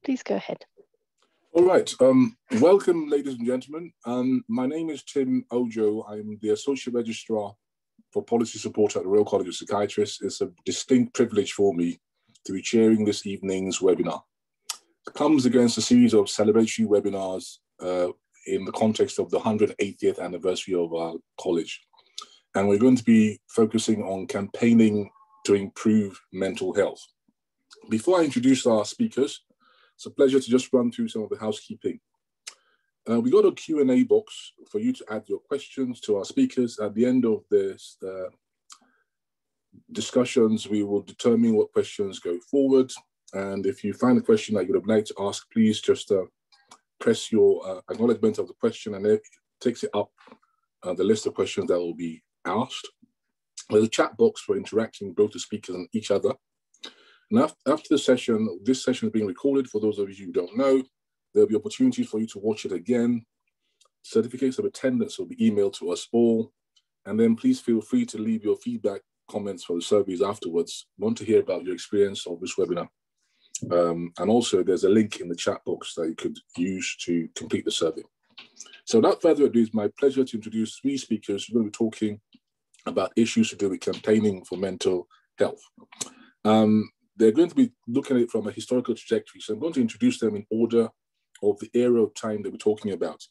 Please go ahead. All right. Welcome, ladies and gentlemen. My name is Tim Ojo. I'm the Associate Registrar for Policy Support at the Royal College of Psychiatrists. It's a distinct privilege for me to be chairing this evening's webinar. It comes against a series of celebratory webinars in the context of the 180th anniversary of our college. And we're going to be focusing on campaigning to improve mental health. Before I introduce our speakers, it's a pleasure to just run through some of the housekeeping. We got a Q&A box for you to add your questions to our speakers. At the end of this discussions, we will determine what questions go forward. And if you find a question that you would like to ask, please just press your acknowledgement of the question, and it takes it up the list of questions that will be asked. There's a chat box for interacting with both the speakers and each other. And after the session, this session is being recorded. For those of you who don't know, there'll be opportunities for you to watch it again. Certificates of attendance will be emailed to us all. And then please feel free to leave your feedback, comments for the surveys afterwards. We want to hear about your experience of this webinar. And also there's a link in the chat box that you could use to complete the survey. So without further ado, it's my pleasure to introduce three speakers who are going to be talking about issues to do with campaigning for mental health. They're going to be looking at it from a historical trajectory. So I'm going to introduce them in order of the era of time that we're talking about.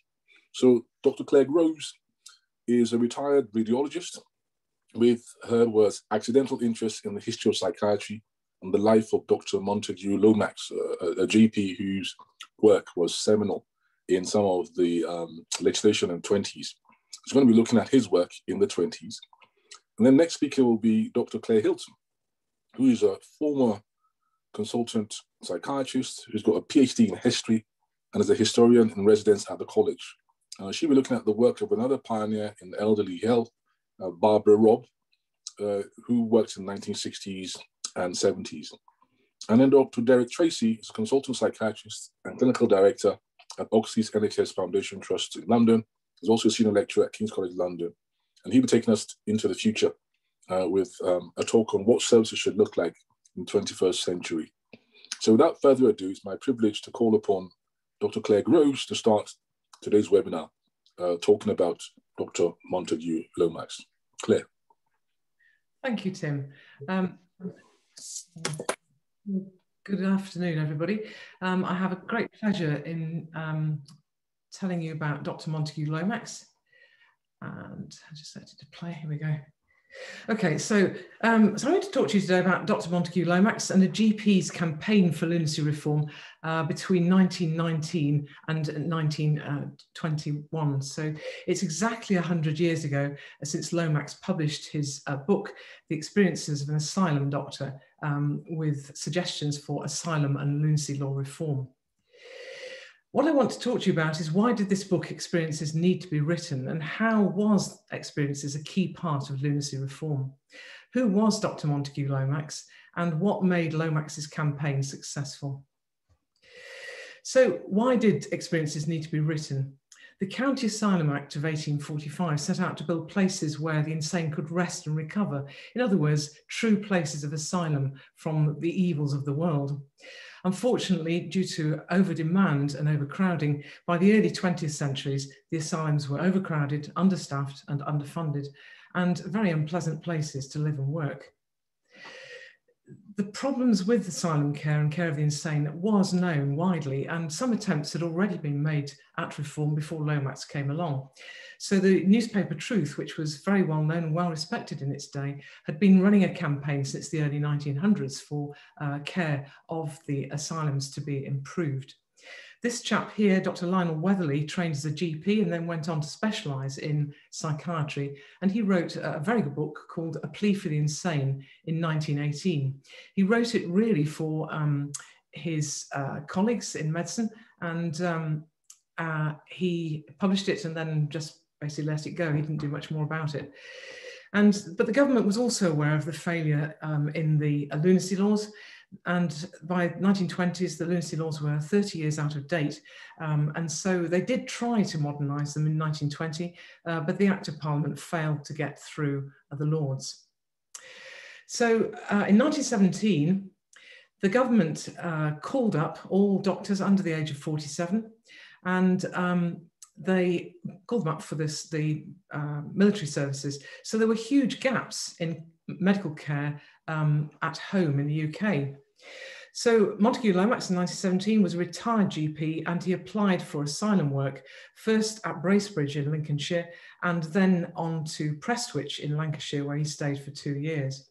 So Dr. Claire Rose is a retired radiologist. With her was accidental interest in the history of psychiatry and the life of Dr. Montagu Lomax, a GP whose work was seminal in some of the legislation in the 20s. She's going to be looking at his work in the 20s. And then next speaker will be Dr. Claire Hilton, who is a former consultant psychiatrist who's got a PhD in history and is a historian in residence at the college. She'll be looking at the work of another pioneer in elderly health, Barbara Robb, who worked in the 1960s and 70s. And then Dr. Derek Tracy is a consultant psychiatrist and clinical director at Oxley's NHS Foundation Trust in London. He's also a senior lecturer at King's College London. And he'll be taking us into the future with a talk on what services should look like in the 21st century. So without further ado, it's my privilege to call upon Dr. Claire Rose to start today's webinar, talking about Dr. Montagu Lomax. Claire. Thank you, Tim. Good afternoon, everybody. I have a great pleasure in telling you about Dr. Montagu Lomax. And I just set it to play. Here we go. Okay, so I'm going to talk to you today about Dr. Montagu Lomax and the GP's campaign for lunacy reform between 1919 and 1921. So it's exactly 100 years ago since Lomax published his book, The Experiences of an Asylum Doctor, with suggestions for asylum and lunacy law reform. What I want to talk to you about is why did this book, Experiences, need to be written, and how was Experiences a key part of lunacy reform? Who was Dr. Montagu Lomax, and what made Lomax's campaign successful? So why did Experiences need to be written? The County Asylum Act of 1845 set out to build places where the insane could rest and recover. In other words, true places of asylum from the evils of the world. Unfortunately, due to over-demand and overcrowding, by the early 20th centuries, the asylums were overcrowded, understaffed and underfunded, and very unpleasant places to live and work. The problems with asylum care and care of the insane was known widely, and some attempts had already been made at reform before Lomax came along. So the newspaper Truth, which was very well known and well respected in its day, had been running a campaign since the early 1900s for care of the asylums to be improved. This chap here, Dr. Lionel Weatherly, trained as a GP and then went on to specialise in psychiatry. And he wrote a very good book called A Plea for the Insane in 1918. He wrote it really for his colleagues in medicine, and he published it and then just basically let it go. He didn't do much more about it. But the government was also aware of the failure in the lunacy laws. And by 1920s, the lunacy laws were 30 years out of date. And so they did try to modernise them in 1920, but the Act of Parliament failed to get through the Lords. So in 1917, The government called up all doctors under the age of 47, and they called them up for the military services. So there were huge gaps in medical care at home in the UK. So Montagu Lomax in 1917 was a retired GP, and he applied for asylum work, first at Bracebridge in Lincolnshire, and then on to Prestwich in Lancashire, where he stayed for 2 years.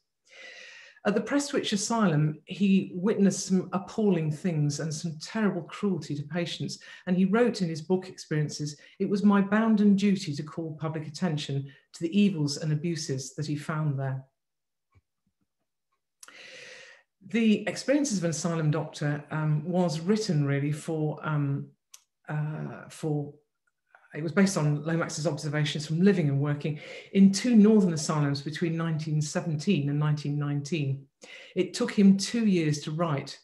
At the Prestwich Asylum, he witnessed some appalling things and some terrible cruelty to patients. And he wrote in his book Experiences, "It was my bounden duty to call public attention to the evils and abuses that he found there." The Experiences of an Asylum Doctor was written really it was based on Lomax's observations from living and working in 2 northern asylums between 1917 and 1919. It took him 2 years to write,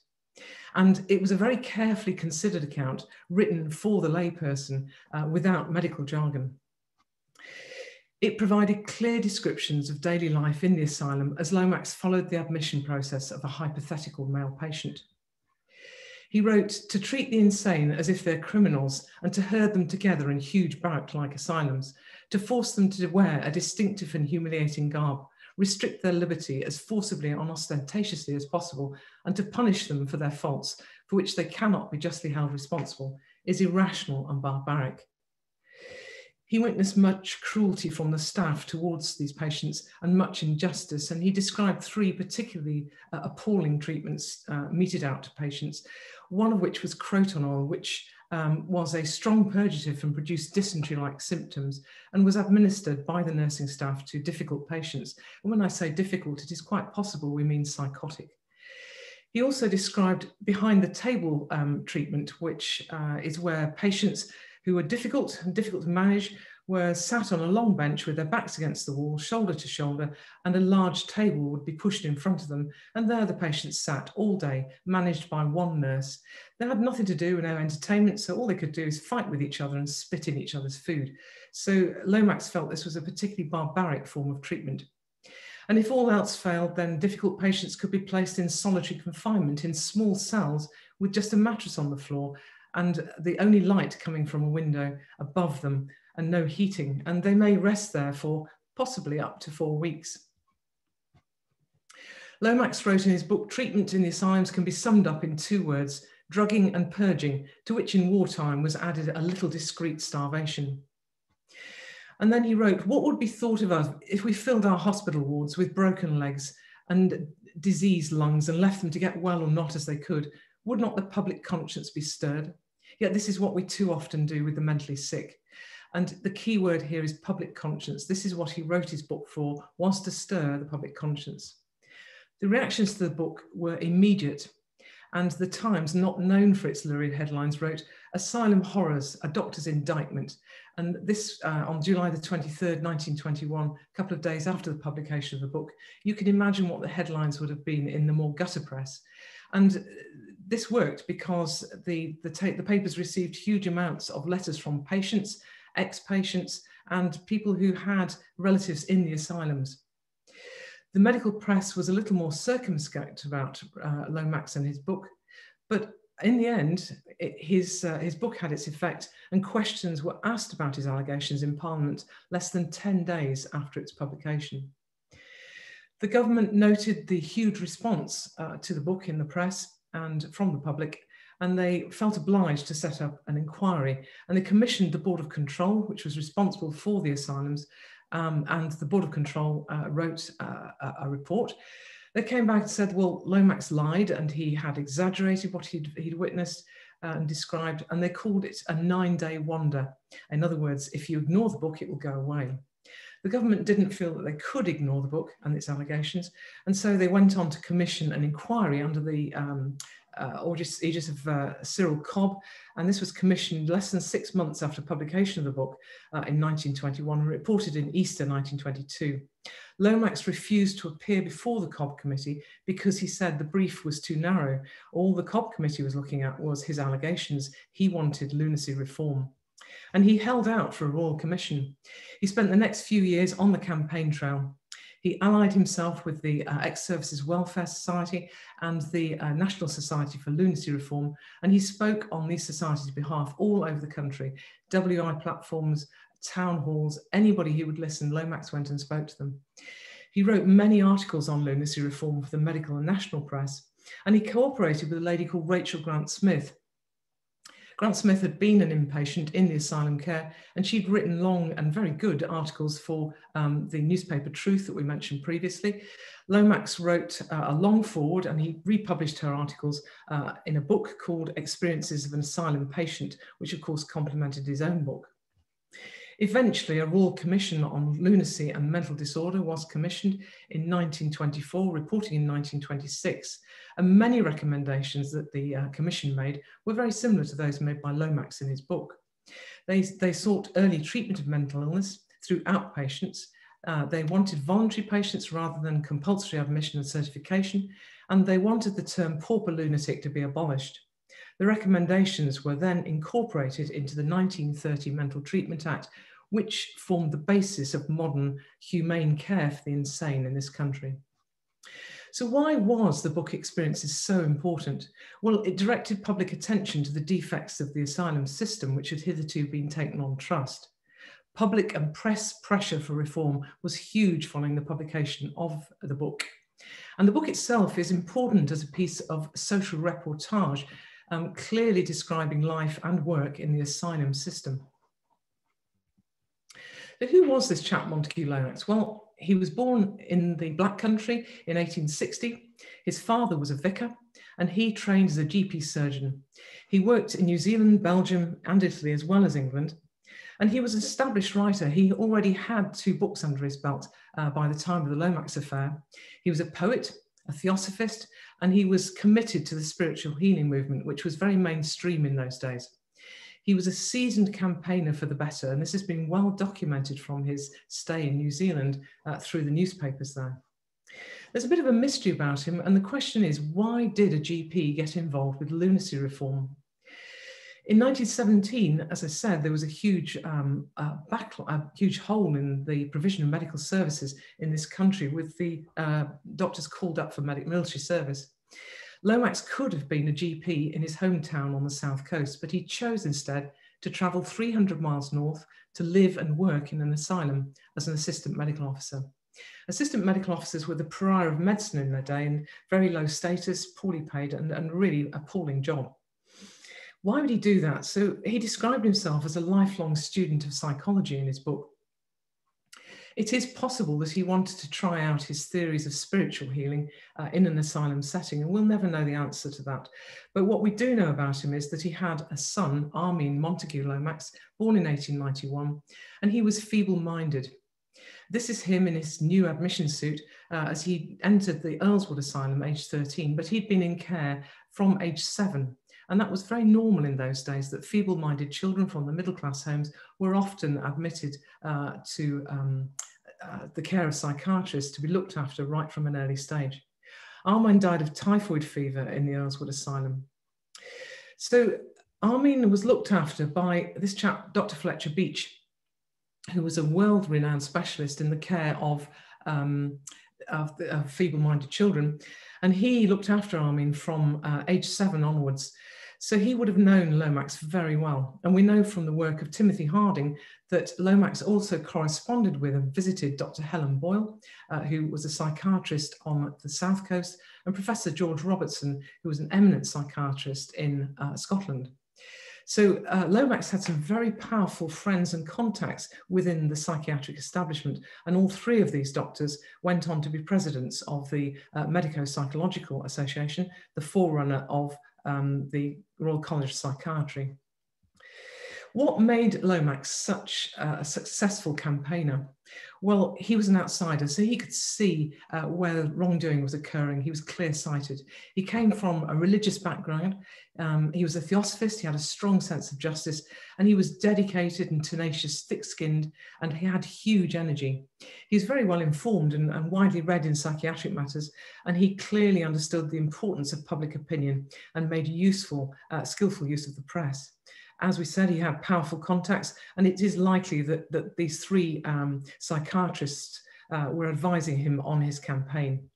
and it was a very carefully considered account written for the layperson without medical jargon. It provided clear descriptions of daily life in the asylum as Lomax followed the admission process of a hypothetical male patient. He wrote, "To treat the insane as if they're criminals and to herd them together in huge barrack-like asylums, to force them to wear a distinctive and humiliating garb, restrict their liberty as forcibly and ostentatiously as possible, and to punish them for their faults, for which they cannot be justly held responsible, is irrational and barbaric." He witnessed much cruelty from the staff towards these patients and much injustice, and he described 3 particularly appalling treatments meted out to patients, one of which was croton oil, which was a strong purgative and produced dysentery-like symptoms and was administered by the nursing staff to difficult patients. And when I say difficult, it is quite possible we mean psychotic. He also described behind-the-table treatment, which is where patients who were difficult to manage were sat on a long bench with their backs against the wall, shoulder to shoulder, and a large table would be pushed in front of them. And there the patients sat all day, managed by one nurse. They had nothing to do, no entertainment, so all they could do is fight with each other and spit in each other's food. So Lomax felt this was a particularly barbaric form of treatment. And if all else failed, then difficult patients could be placed in solitary confinement in small cells with just a mattress on the floor and the only light coming from a window above them and no heating. And they may rest there for possibly up to 4 weeks. Lomax wrote in his book, "Treatment in the asylums can be summed up in 2 words, drugging and purging, to which in wartime was added a little discreet starvation." And then he wrote, "What would be thought of us if we filled our hospital wards with broken legs and diseased lungs and left them to get well or not as they could? Would not the public conscience be stirred? Yet this is what we too often do with the mentally sick." And the key word here is public conscience. This is what he wrote his book for, was to stir the public conscience. The reactions to the book were immediate, and the Times, not known for its lurid headlines, wrote, "Asylum Horrors, a Doctor's Indictment." And this on July the 23rd, 1921, a couple of days after the publication of the book. You can imagine what the headlines would have been in the more gutter press. And this worked because the papers received huge amounts of letters from patients, ex-patients, and people who had relatives in the asylums. The medical press was a little more circumspect about Lomax and his book, but in the end, his book had its effect, and questions were asked about his allegations in Parliament less than 10 days after its publication. The government noted the huge response to the book in the press and from the public, and they felt obliged to set up an inquiry. And they commissioned the Board of Control, which was responsible for the asylums, and the Board of Control wrote a report. They came back and said, well, Lomax lied and he had exaggerated what he'd witnessed and described, and they called it a 9-day wonder. In other words, if you ignore the book, it will go away. The government didn't feel that they could ignore the book and its allegations, and so they went on to commission an inquiry under the aegis of Cyril Cobb, and this was commissioned less than 6 months after publication of the book in 1921 and reported in Easter 1922. Lomax refused to appear before the Cobb Committee because he said the brief was too narrow. All the Cobb Committee was looking at was his allegations. He wanted lunacy reform. And he held out for a royal commission. He spent the next few years on the campaign trail. He allied himself with the Ex-Services Welfare Society and the National Society for Lunacy Reform, and he spoke on these societies' behalf all over the country, WI platforms, town halls, anybody who would listen, Lomax went and spoke to them. He wrote many articles on lunacy reform for the medical and national press, and he cooperated with a lady called Rachel Grant-Smith. Grant-Smith had been an inpatient in the asylum care, and she'd written long and very good articles for the newspaper Truth that we mentioned previously. Lomax wrote a long foreword, and he republished her articles in a book called Experiences of an Asylum Patient, which of course complemented his own book. Eventually, a Royal Commission on Lunacy and Mental Disorder was commissioned in 1924, reporting in 1926, and many recommendations that the Commission made were very similar to those made by Lomax in his book. They sought early treatment of mental illness through outpatients. They wanted voluntary patients rather than compulsory admission and certification, and they wanted the term pauper lunatic to be abolished. The recommendations were then incorporated into the 1930 Mental Treatment Act, which formed the basis of modern humane care for the insane in this country. So why was the book Experiences so important? Well, it directed public attention to the defects of the asylum system, which had hitherto been taken on trust. Public and press pressure for reform was huge following the publication of the book. And the book itself is important as a piece of social reportage, clearly describing life and work in the asylum system. So who was this chap Montagu Lomax? Well, he was born in the Black Country in 1860. His father was a vicar, and he trained as a GP surgeon. He worked in New Zealand, Belgium, and Italy, as well as England. And he was an established writer. He already had 2 books under his belt by the time of the Lomax affair. He was a poet, a theosophist, and he was committed to the spiritual healing movement, which was very mainstream in those days. He was a seasoned campaigner for the better, and this has been well documented from his stay in New Zealand through the newspapers there. There's a bit of a mystery about him, and the question is, why did a GP get involved with lunacy reform? In 1917, as I said, there was a huge huge hole in the provision of medical services in this country, with the doctors called up for military service. Lomax could have been a GP in his hometown on the south coast, but he chose instead to travel 300 miles north to live and work in an asylum as an assistant medical officer. Assistant medical officers were the pariah of medicine in their day, and very low status, poorly paid, and really appalling job. Why would he do that? So he described himself as a lifelong student of psychology in his book. It is possible that he wanted to try out his theories of spiritual healing in an asylum setting, and we'll never know the answer to that. But what we do know about him is that he had a son, Armin Montagu Lomax, born in 1891, and he was feeble-minded. This is him in his new admission suit as he entered the Earlswood Asylum aged 13, but he'd been in care from age 7. And that was very normal in those days, that feeble-minded children from the middle-class homes were often admitted to the care of psychiatrists to be looked after right from an early stage. Armin died of typhoid fever in the Earlswood Asylum. So Armin was looked after by this chap, Dr. Fletcher Beach, who was a world-renowned specialist in the care of feeble-minded children. And he looked after Armin from age 7 onwards. So he would have known Lomax very well. And we know from the work of Timothy Harding that Lomax also corresponded with and visited Dr. Helen Boyle, who was a psychiatrist on the South Coast, and Professor George Robertson, who was an eminent psychiatrist in Scotland. So Lomax had some very powerful friends and contacts within the psychiatric establishment, and all 3 of these doctors went on to be presidents of the Medico-Psychological Association, the forerunner of the Royal College of Psychiatry. What made Lomax such a successful campaigner? Well, he was an outsider, so he could see where wrongdoing was occurring. He was clear-sighted. He came from a religious background. He was a theosophist. He had a strong sense of justice, and he was dedicated and tenacious, thick-skinned, and he had huge energy. He was very well informed and widely read in psychiatric matters, and he clearly understood the importance of public opinion and made useful, skillful use of the press. As we said, he had powerful contacts, and it is likely that these 3 psychiatrists were advising him on his campaign.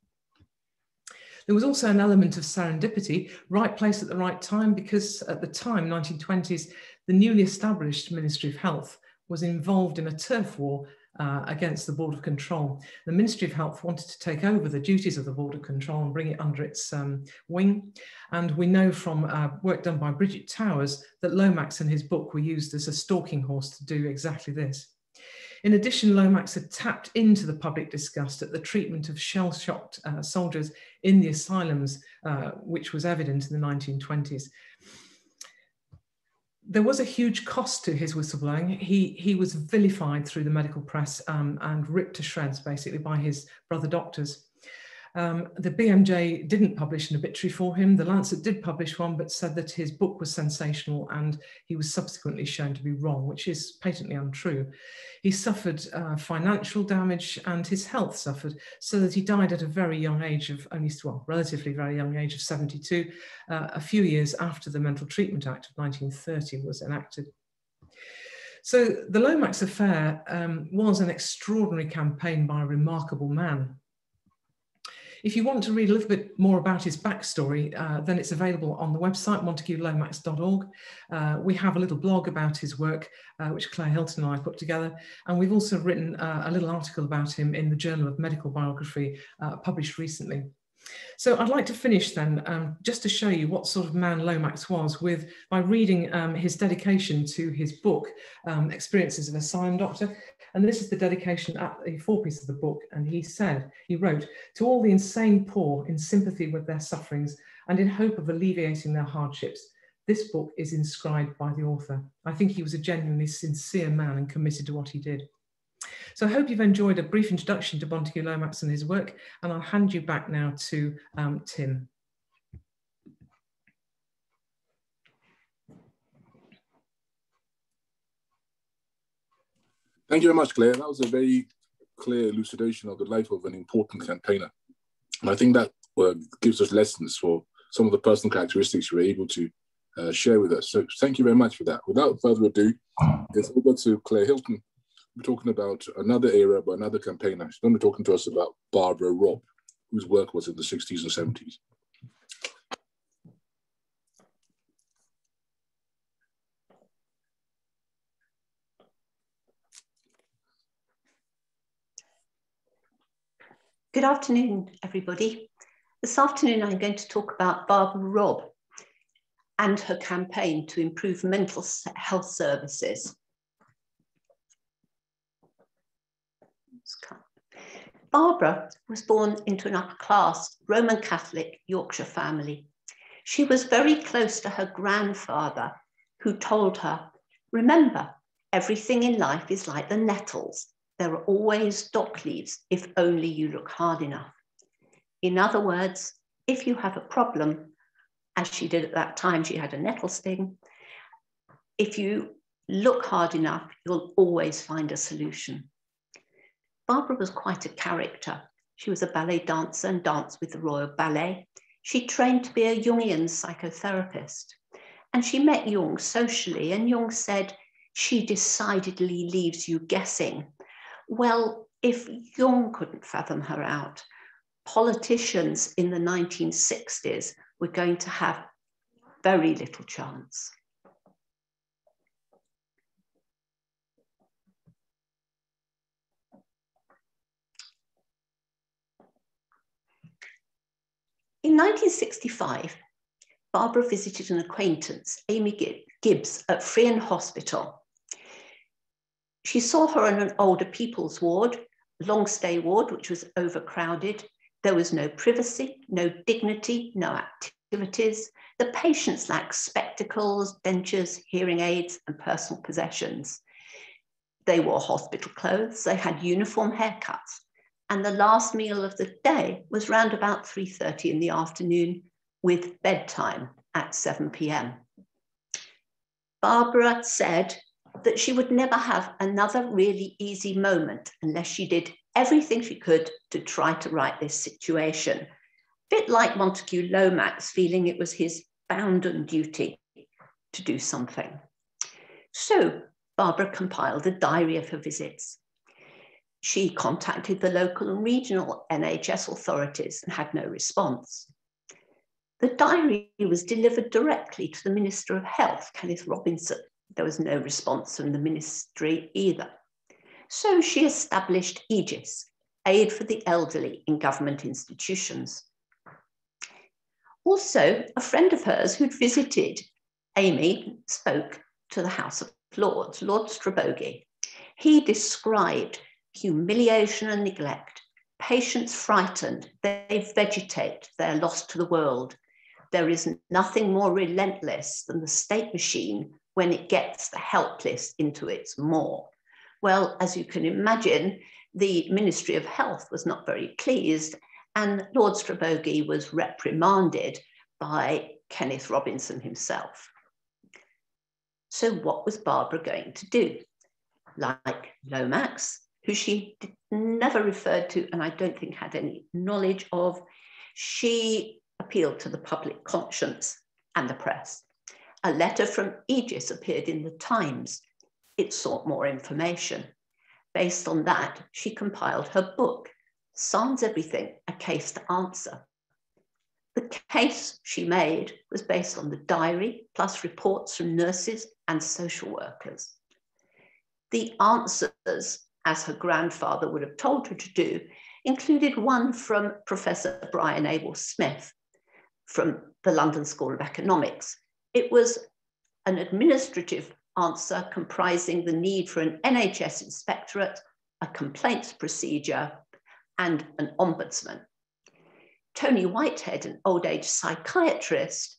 There was also an element of serendipity, right place at the right time, because at the time, 1920s, the newly established Ministry of Health was involved in a turf war against the Border Control. The Ministry of Health wanted to take over the duties of the Border Control and bring it under its wing. And we know from work done by Bridget Towers that Lomax and his book were used as a stalking horse to do exactly this. In addition, Lomax had tapped into the public disgust at the treatment of shell-shocked soldiers in the asylums, which was evident in the 1920s. There was a huge cost to his whistleblowing. He was vilified through the medical press and ripped to shreds, basically, by his brother doctors. The BMJ didn't publish an obituary for him. The Lancet did publish one, but said that his book was sensational and he was subsequently shown to be wrong, which is patently untrue. He suffered financial damage and his health suffered, so that he died at a very young age of relatively very young age of 72, a few years after the Mental Treatment Act of 1930 was enacted. So the Lomax affair was an extraordinary campaign by a remarkable man. If you want to read a little bit more about his backstory, then it's available on the website, montagulomax.org. We have a little blog about his work, which Claire Hilton and I put together. And we've also written a little article about him in the Journal of Medical Biography, published recently. So I'd like to finish then, just to show you what sort of man Lomax was by reading his dedication to his book, Experiences of an Asylum Doctor. And this is the dedication at the forepiece of the book. And he wrote, "To all the insane poor, in sympathy with their sufferings and in hope of alleviating their hardships, this book is inscribed by the author." I think he was a genuinely sincere man and committed to what he did. So I hope you've enjoyed a brief introduction to Montagu Lomax and his work, and I'll hand you back now to Tim. Thank you very much, Claire. That was a very clear elucidation of the life of an important campaigner. And I think that gives us lessons for some of the personal characteristics you were able to share with us. So thank you very much for that. Without further ado, it's over to Claire Hilton. We're talking about another era by another campaigner. She's going to be talking to us about Barbara Robb, whose work was in the 60s and 70s. Good afternoon, everybody. This afternoon, I'm going to talk about Barbara Robb and her campaign to improve mental health services. Barbara was born into an upper-class Roman Catholic Yorkshire family. She was very close to her grandfather, who told her, "Remember, everything in life is like the nettles. There are always dock leaves if only you look hard enough." In other words, if you have a problem, as she did at that time, she had a nettle sting, if you look hard enough, you'll always find a solution. Barbara was quite a character. She was a ballet dancer and danced with the Royal Ballet. She trained to be a Jungian psychotherapist. And she met Jung socially, and Jung said, "She decidedly leaves you guessing." Well, if Jung couldn't fathom her out, politicians in the 1960s were going to have very little chance. In 1965, Barbara visited an acquaintance, Amy Gibbs, at Friern Hospital. She saw her in an older people's ward, long stay ward, which was overcrowded. There was no privacy, no dignity, no activities. The patients lacked spectacles, dentures, hearing aids, and personal possessions. They wore hospital clothes, they had uniform haircuts, and the last meal of the day was round about 3:30 in the afternoon, with bedtime at 7 p.m. Barbara said that she would never have another really easy moment unless she did everything she could to try to right this situation. A bit like Montagu Lomax feeling it was his bounden duty to do something. So Barbara compiled a diary of her visits. She contacted the local and regional NHS authorities and had no response. The diary was delivered directly to the Minister of Health, Kenneth Robinson. There was no response from the ministry either. So she established Aegis, Aid for the Elderly in Government Institutions. Also, a friend of hers who'd visited Amy spoke to the House of Lords, Lord Strabogy. He described humiliation and neglect, patients frightened, they vegetate, they're lost to the world. There is nothing more relentless than the state machine when it gets the helpless into its maw. Well, as you can imagine, the Ministry of Health was not very pleased, and Lord Strabogy was reprimanded by Kenneth Robinson himself. So what was Barbara going to do? Like Lomax, who she never referred to and I don't think had any knowledge of, she appealed to the public conscience and the press. A letter from Aegis appeared in the Times. It sought more information. Based on that, she compiled her book, Sans Everything, A Case to Answer. The case she made was based on the diary, plus reports from nurses and social workers. The answers, as her grandfather would have told her to do, included one from Professor Brian Abel-Smith from the London School of Economics. It was an administrative answer comprising the need for an NHS inspectorate, a complaints procedure, and an ombudsman. Tony Whitehead, an old age psychiatrist,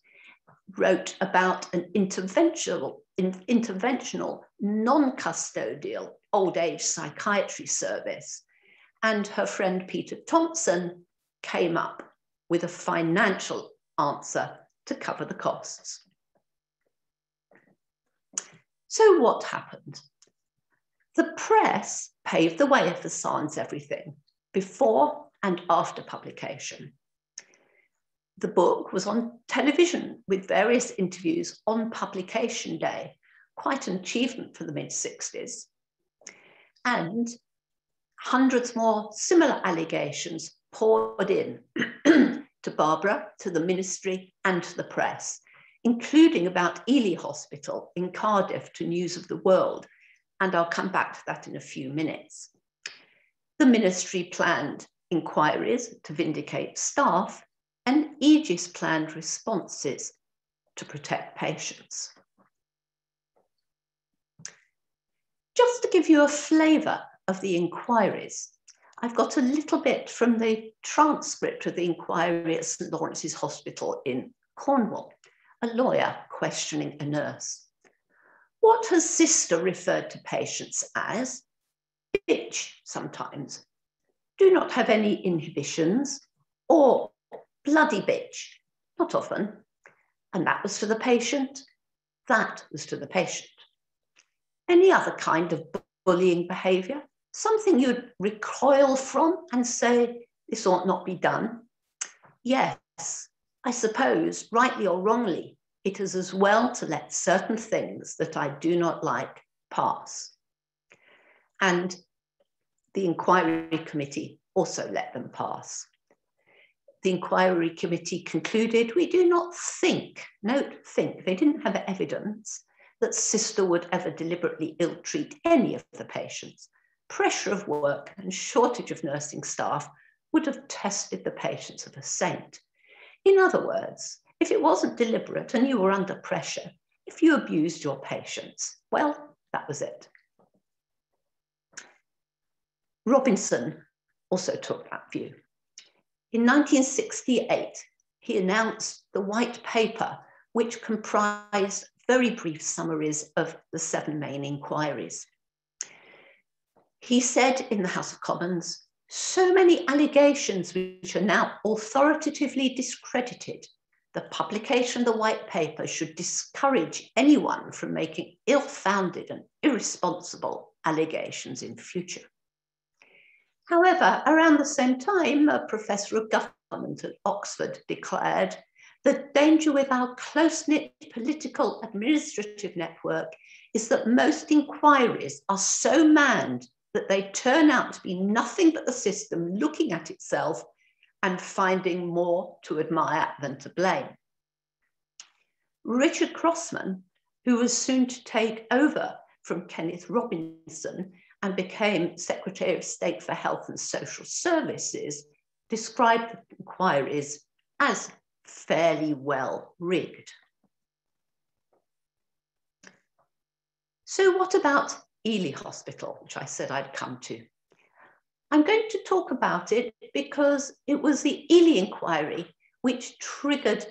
wrote about an interventional non-custodial old age psychiatry service. And her friend Peter Thompson came up with a financial answer to cover the costs. So what happened? The press paved the way for Sans Everything before and after publication. The book was on television with various interviews on publication day, quite an achievement for the mid-60s. And hundreds more similar allegations poured in to Barbara, to the ministry, and to the press, including about Ely Hospital in Cardiff to News of the World. And I'll come back to that in a few minutes. The ministry planned inquiries to vindicate staff, and Aegis planned responses to protect patients. Just to give you a flavour of the inquiries, I've got a little bit from the transcript of the inquiry at St Lawrence's Hospital in Cornwall, a lawyer questioning a nurse. What her sister referred to patients as, bitch sometimes, do not have any inhibitions, or bloody bitch, not often. And that was to the patient, that was to the patient. Any other kind of bullying behaviour, something you'd recoil from and say, this ought not be done? Yes, I suppose, rightly or wrongly, it is as well to let certain things that I do not like pass. And the inquiry committee also let them pass. The inquiry committee concluded, we do not think, note think, they didn't have evidence that sister would ever deliberately ill-treat any of the patients. Pressure of work and shortage of nursing staff would have tested the patience of a saint. In other words, if it wasn't deliberate and you were under pressure, if you abused your patients, well, that was it. Robinson also took that view. In 1968, he announced the white paper, which comprised very brief summaries of the 7 main inquiries. He said in the House of Commons, so many allegations which are now authoritatively discredited, the publication of the white paper should discourage anyone from making ill-founded and irresponsible allegations in future. However, around the same time, a professor of government at Oxford declared, the danger with our close-knit political administrative network is that most inquiries are so manned that they turn out to be nothing but the system looking at itself and finding more to admire than to blame. Richard Crossman, who was soon to take over from Kenneth Robinson and became Secretary of State for Health and Social Services, described the inquiries as fairly well rigged. So what about Ely Hospital, which I said I'd come to? I'm going to talk about it because it was the Ely inquiry which triggered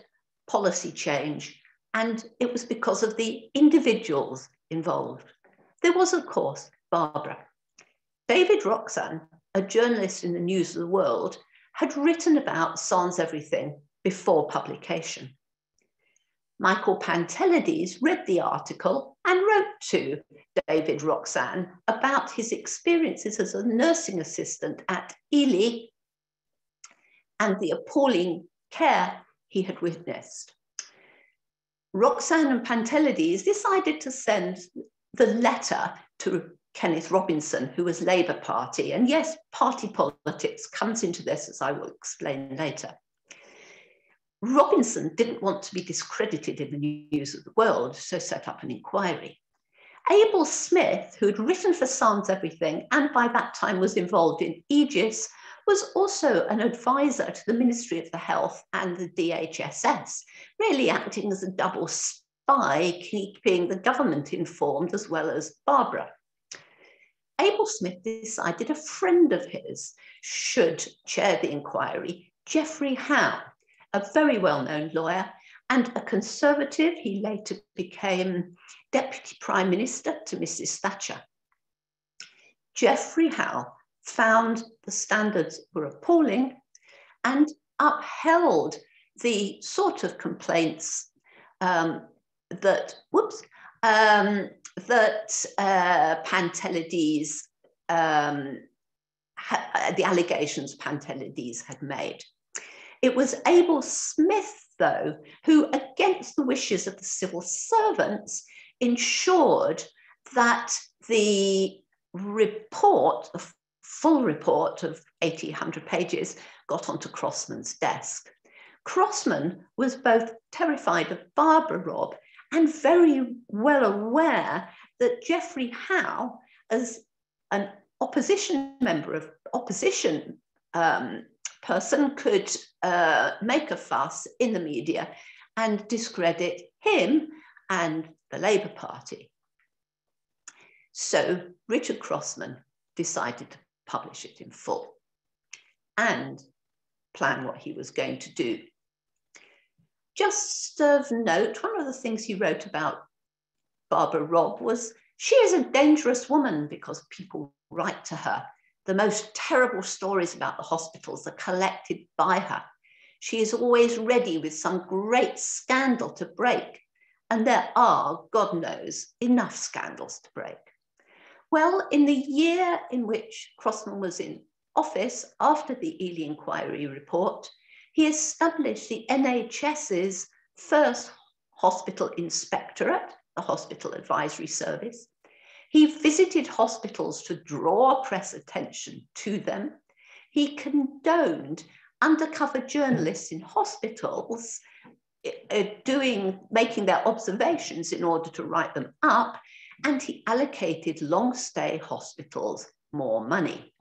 policy change, and it was because of the individuals involved. There was, of course, Barbara. David Roxanne, a journalist in the News of the World, had written about Sans Everything before publication. Michael Pantelides read the article and wrote to David Roxanne about his experiences as a nursing assistant at Ely and the appalling care he had witnessed. Roxanne and Pantelides decided to send the letter to Kenneth Robinson, who was Labour Party. And yes, party politics comes into this, as I will explain later. Robinson didn't want to be discredited in the News of the World, so set up an inquiry. Abel Smith, who had written for Sans Everything and by that time was involved in Aegis, was also an advisor to the Ministry of the Health and the DHSS, really acting as a double spy, keeping the government informed as well as Barbara. Abel Smith decided a friend of his should chair the inquiry, Geoffrey Howe, a very well-known lawyer and a Conservative. He later became Deputy Prime Minister to Mrs. Thatcher. Geoffrey Howe found the standards were appalling and upheld the sort of complaints that Pantelides, the allegations Pantelides had made. It was Abel Smith, though, who, against the wishes of the civil servants, ensured that the report, the full report of 1,800 pages, got onto Crossman's desk. Crossman was both terrified of Barbara Robb and very well aware that Geoffrey Howe, as an opposition member of opposition person, could make a fuss in the media and discredit him and the Labour Party. So Richard Crossman decided to publish it in full and plan what he was going to do. Just of note, one of the things he wrote about Barbara Robb was, she is a dangerous woman because people write to her. The most terrible stories about the hospitals are collected by her. She is always ready with some great scandal to break. And there are, God knows, enough scandals to break. Well, in the year in which Crossman was in office, after the Ely Inquiry report, he established the NHS's first hospital inspectorate, the Hospital Advisory Service. He visited hospitals to draw press attention to them. He condoned undercover journalists in hospitals making their observations in order to write them up, and he allocated long-stay hospitals more money.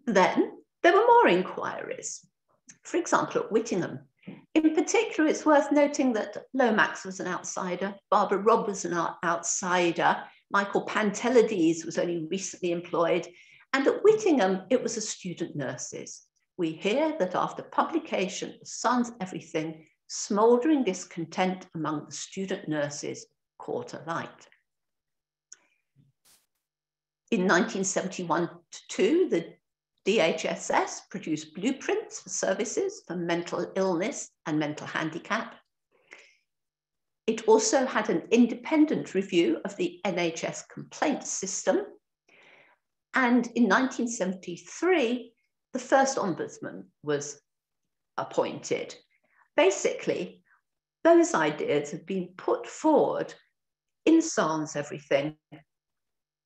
Then there were more inquiries. For example, at Whittingham. In particular, it's worth noting that Lomax was an outsider, Barbara Robb was an outsider, Michael Pantelides was only recently employed, and at Whittingham, it was the student nurses. We hear that after publication of Sans Everything, smouldering discontent among the student nurses caught a light. In 1971-2, the DHSS produced blueprints for services for mental illness and mental handicap. It also had an independent review of the NHS complaints system. And in 1973, the first ombudsman was appointed. Basically, those ideas have been put forward in Sans Everything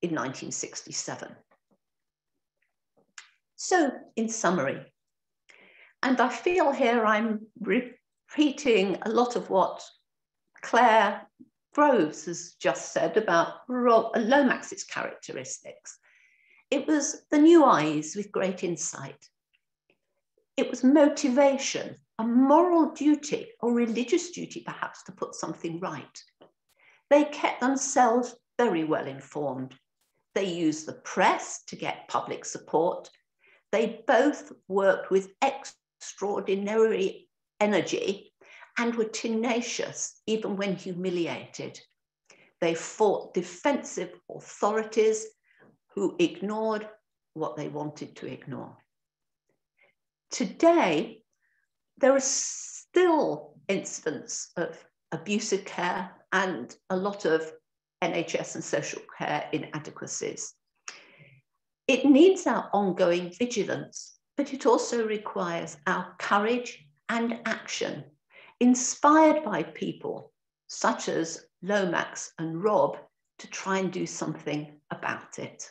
in 1967. So, in summary, and I feel here I'm repeating a lot of what Claire Groves has just said about Lomax's characteristics. It was the new eyes with great insight. It was motivation, a moral duty or religious duty perhaps to put something right. They kept themselves very well informed. They used the press to get public support. They both worked with extraordinary energy and were tenacious even when humiliated. They fought defensive authorities who ignored what they wanted to ignore. Today, there are still incidents of abusive care and a lot of NHS and social care inadequacies. It needs our ongoing vigilance, but it also requires our courage and action, inspired by people such as Lomax and Robb to try and do something about it.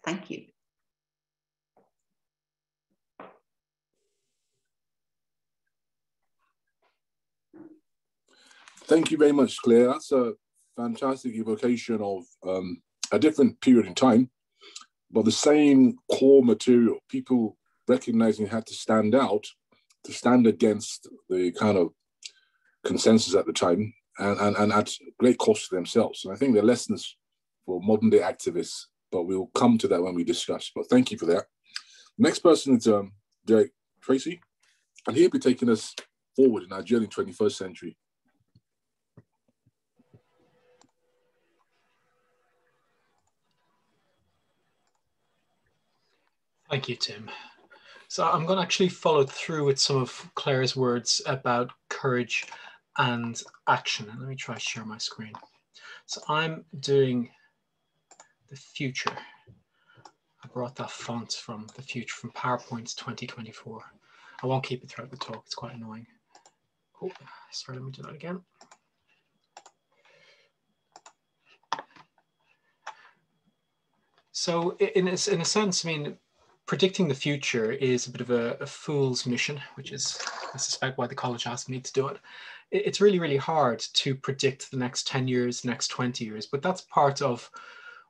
Thank you. Thank you very much, Claire. That's a fantastic evocation of a different period in time, but the same core material, people recognizing had to stand out, to stand against the kind of consensus at the time, and at great cost to themselves. And I think they're lessons for modern day activists, but we'll come to that when we discuss. But thank you for that. Next person is Derek Tracy, and he'll be taking us forward in our journey in the 21st century. Thank you, Tim. So I'm going to actually follow through with some of Claire's words about courage and action. And let me try to share my screen. So I'm doing the future. I brought that font from the future, from PowerPoint 2024. I won't keep it throughout the talk. It's quite annoying. Oh, sorry, let me do that again. So in a sense, I mean, predicting the future is a bit of a fool's mission, which is, I suspect, why the college asked me to do it. It's really, really hard to predict the next 10 years, next 20 years, but that's part of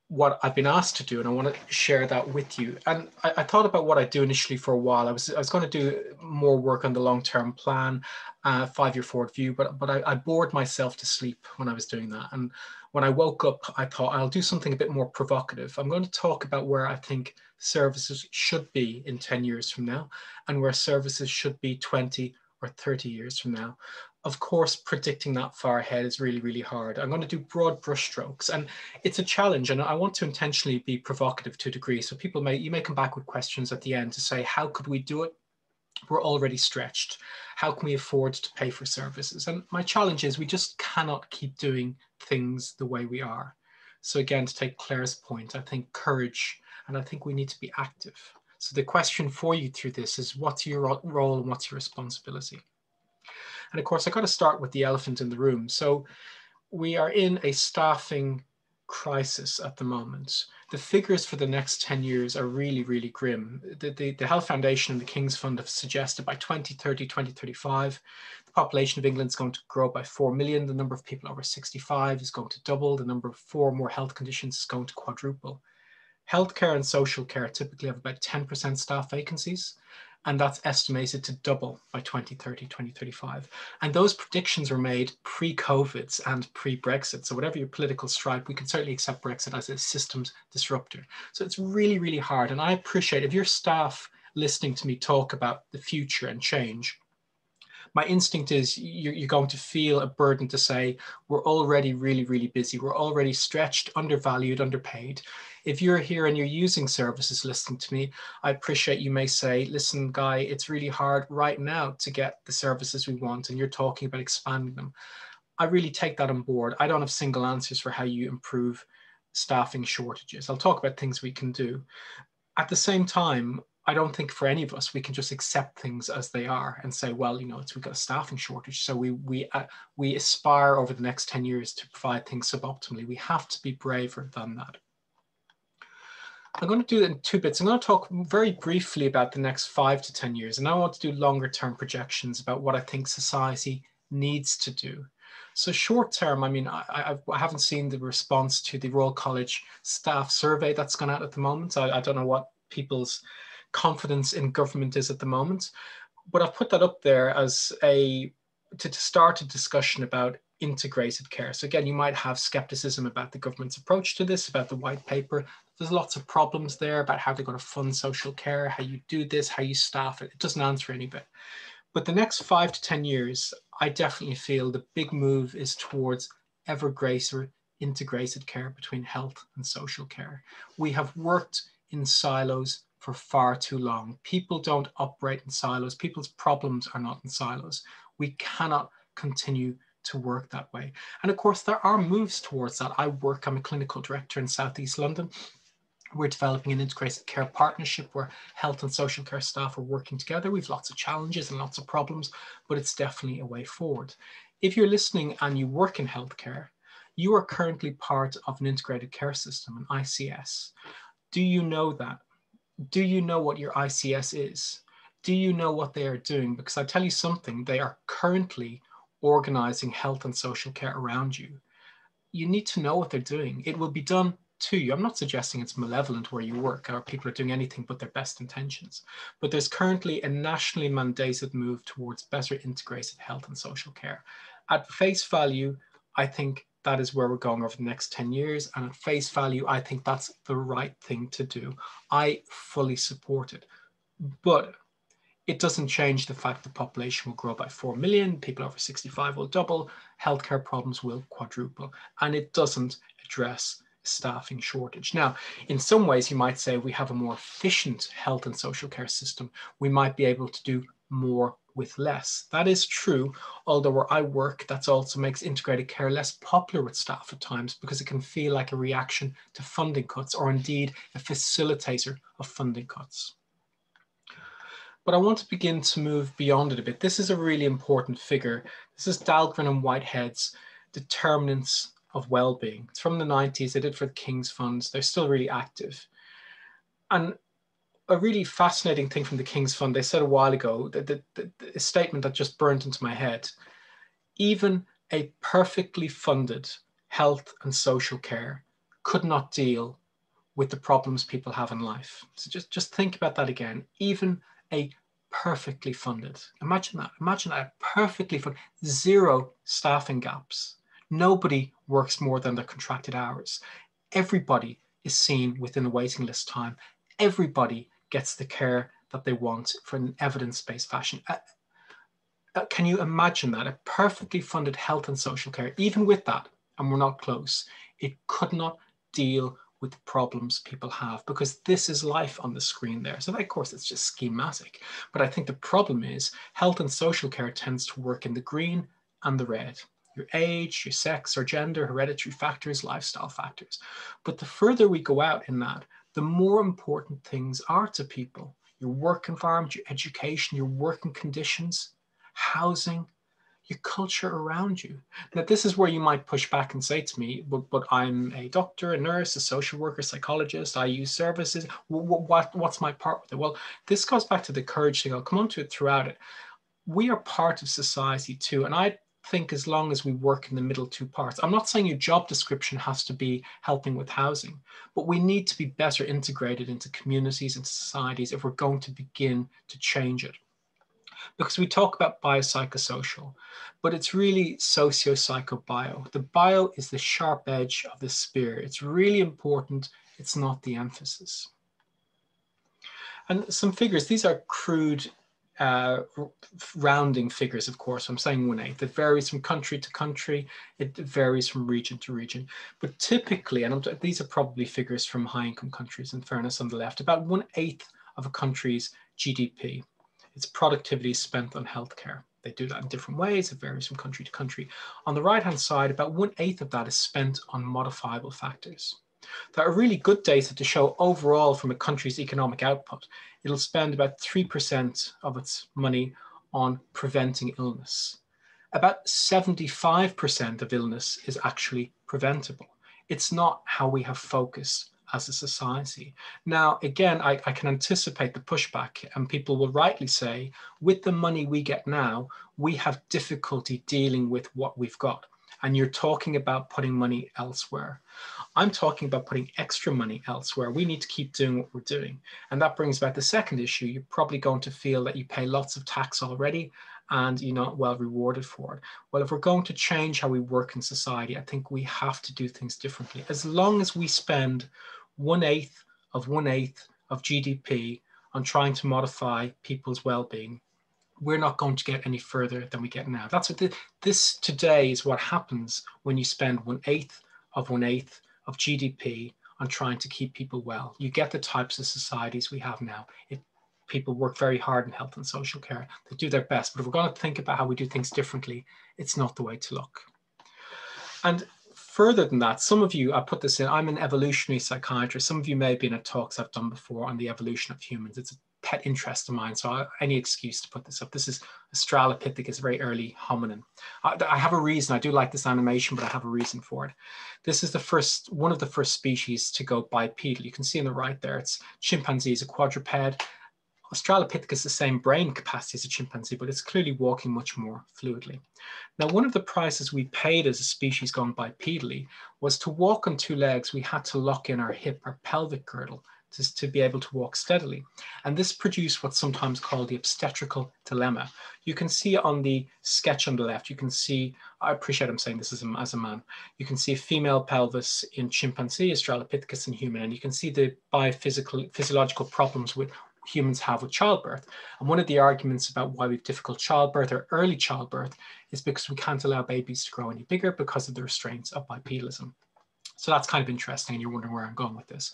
what I've been asked to do, and I want to share that with you. And I thought about what I'd do initially for a while. I was going to do more work on the long-term plan, 5-year forward view, but I bored myself to sleep when I was doing that. And when I woke up, I thought I'll do something a bit more provocative. I'm going to talk about where I think services should be in 10 years from now, and where services should be 20 or 30 years from now. Of course, predicting that far ahead is really, really hard. I'm going to do broad brushstrokes, and it's a challenge, and I want to intentionally be provocative to a degree. So you may come back with questions at the end to say, how could we do it? We're already stretched. How can we afford to pay for services? And my challenge is we just cannot keep doing things the way we are. So again, to take Claire's point, I think courage, and I think we need to be active. So the question for you through this is, what's your role and what's your responsibility? And of course, I got to start with the elephant in the room. So we are in a staffing crisis at the moment. The figures for the next 10 years are really, really grim. The Health Foundation and the King's Fund have suggested by 2030, 2035, the population of England is going to grow by 4 million. The number of people over 65 is going to double. The number of 4 more health conditions is going to quadruple. Healthcare and social care typically have about 10% staff vacancies, and that's estimated to double by 2030, 2035. And those predictions were made pre-COVID and pre-Brexit. So whatever your political stripe, we can certainly accept Brexit as a systems disruptor. So it's really, really hard. And I appreciate if your staff listening to me talk about the future and change, my instinct is you're going to feel a burden to say, we're already really, really busy. We're already stretched, undervalued, underpaid. If you're here and you're using services listening to me, I appreciate you may say, listen, Guy, it's really hard right now to get the services we want, and you're talking about expanding them. I really take that on board. I don't have single answers for how you improve staffing shortages. I'll talk about things we can do. At the same time, I don't think for any of us, we can just accept things as they are and say, well, we've got a staffing shortage, so we aspire over the next 10 years to provide things suboptimally. We have to be braver than that. I'm going to do it in two bits. I'm going to talk very briefly about the next 5 to 10 years, and I want to do longer term projections about what I think society needs to do. So short term, I mean, I haven't seen the response to the Royal College staff survey that's gone out at the moment. I don't know what people's confidence in government is at the moment, but I've put that up there as to start a discussion about integrated care. So again, you might have skepticism about the government's approach to this, about the white paper. There's lots of problems there about how they're going to fund social care, how you do this, how you staff it. It doesn't answer any bit. But the next 5 to 10 years, I definitely feel the big move is towards ever greater integrated care between health and social care. We have worked in silos for far too long. People don't operate in silos. People's problems are not in silos. We cannot continue to work that way. And of course, there are moves towards that. I'm a clinical director in Southeast London. We're developing an integrated care partnership where health and social care staff are working together. We've lots of challenges and lots of problems, but it's definitely a way forward. If you're listening and you work in healthcare, you are currently part of an integrated care system, an ICS. Do you know that? Do you know what your ICS is? Do you know what they are doing? Because I tell you something, they are currently organizing health and social care around you. You need to know what they're doing. It will be done to you. I'm not suggesting it's malevolent where you work or people are doing anything but their best intentions. But there's currently a nationally mandated move towards better integrated health and social care. At face value, I think that is where we're going over the next 10 years. And at face value, I think that's the right thing to do. I fully support it. But it doesn't change the fact the population will grow by 4 million, people over 65 will double, healthcare problems will quadruple, and it doesn't address staffing shortage. Now, in some ways, you might say we have a more efficient health and social care system. We might be able to do more with less. That is true, although where I work, that also makes integrated care less popular with staff at times because it can feel like a reaction to funding cuts or indeed a facilitator of funding cuts. But I want to begin to move beyond it a bit. This is a really important figure. This is Dahlgren and Whitehead's Determinants of Well-Being. It's from the 90s. They did it for the King's Funds. They're still really active. And a really fascinating thing from the King's Fund, they said a while ago, a statement that just burned into my head. Even a perfectly funded health and social care could not deal with the problems people have in life. So just think about that again. Even a perfectly funded, imagine that, perfectly funded, zero staffing gaps. Nobody works more than their contracted hours. Everybody is seen within a waiting list time. Everybody gets the care that they want for an evidence-based fashion. Can you imagine that? A perfectly funded health and social care, even with that, and we're not close, it could not deal with the problems people have, because this is life on the screen there. So of course it's just schematic, but I think the problem is health and social care tends to work in the green and the red. Your age, your sex or gender, hereditary factors, lifestyle factors. But the further we go out in that, the more important things are to people. Your work environment, your education, your working conditions, housing, your culture around you. Now, this is where you might push back and say to me, but I'm a doctor, a nurse, a social worker, psychologist, I use services. What's my part with it? Well, this goes back to the courage thing. I'll come on to it throughout it. We are part of society too. And I think as long as we work in the middle two parts, I'm not saying your job description has to be helping with housing, but we need to be better integrated into communities and societies if we're going to begin to change it. Because we talk about biopsychosocial, but it's really socio-psycho-bio. The bio is the sharp edge of the spear. It's really important. It's not the emphasis. And some figures, these are crude rounding figures, of course. I'm saying 1/8. It varies from country to country. It varies from region to region. But typically, and these are probably figures from high-income countries, in fairness, on the left, about 1/8 of a country's GDP. Its productivity is spent on healthcare. They do that in different ways. It varies from country to country. On the right-hand side, about 1/8 of that is spent on modifiable factors. There are really good data to show overall from a country's economic output, it'll spend about 3% of its money on preventing illness. About 75% of illness is actually preventable. It's not how we have focused as a society. Now, again, I can anticipate the pushback, and people will rightly say, with the money we get now, we have difficulty dealing with what we've got. And you're talking about putting money elsewhere. I'm talking about putting extra money elsewhere. We need to keep doing what we're doing. And that brings back the second issue. You're probably going to feel that you pay lots of tax already and you're not well rewarded for it. Well, if we're going to change how we work in society, I think we have to do things differently. As long as we spend 1/8 of GDP on trying to modify people's well-being, we're not going to get any further than we get now. That's what this today is what happens when you spend 1/8 of GDP on trying to keep people well. You get the types of societies we have now. People work very hard in health and social care. They do their best, but if we're going to think about how we do things differently, it's not the way to look. And further than that, some of you, I put this in, I'm an evolutionary psychiatrist. Some of you may have been at talks I've done before on the evolution of humans. It's a pet interest of mine, so any excuse to put this up. This is Australopithecus, very early hominin. I have a reason. I do like this animation, but I have a reason for it. This is one of the first species to go bipedal. You can see on the right there, it's chimpanzee is a quadruped. Australopithecus, the same brain capacity as a chimpanzee, but it's clearly walking much more fluidly. Now, one of the prices we paid as a species going bipedally was to walk on two legs. We had to lock in our hip, our pelvic girdle, to be able to walk steadily. And this produced what's sometimes called the obstetrical dilemma. You can see on the sketch on the left, you can see, I appreciate I'm saying this as a man, you can see a female pelvis in chimpanzee, Australopithecus in human, and you can see the physiological problems with humans have with childbirth. And one of the arguments about why we have difficult childbirth or early childbirth is because we can't allow babies to grow any bigger because of the restraints of bipedalism. So that's kind of interesting, and you're wondering where I'm going with this.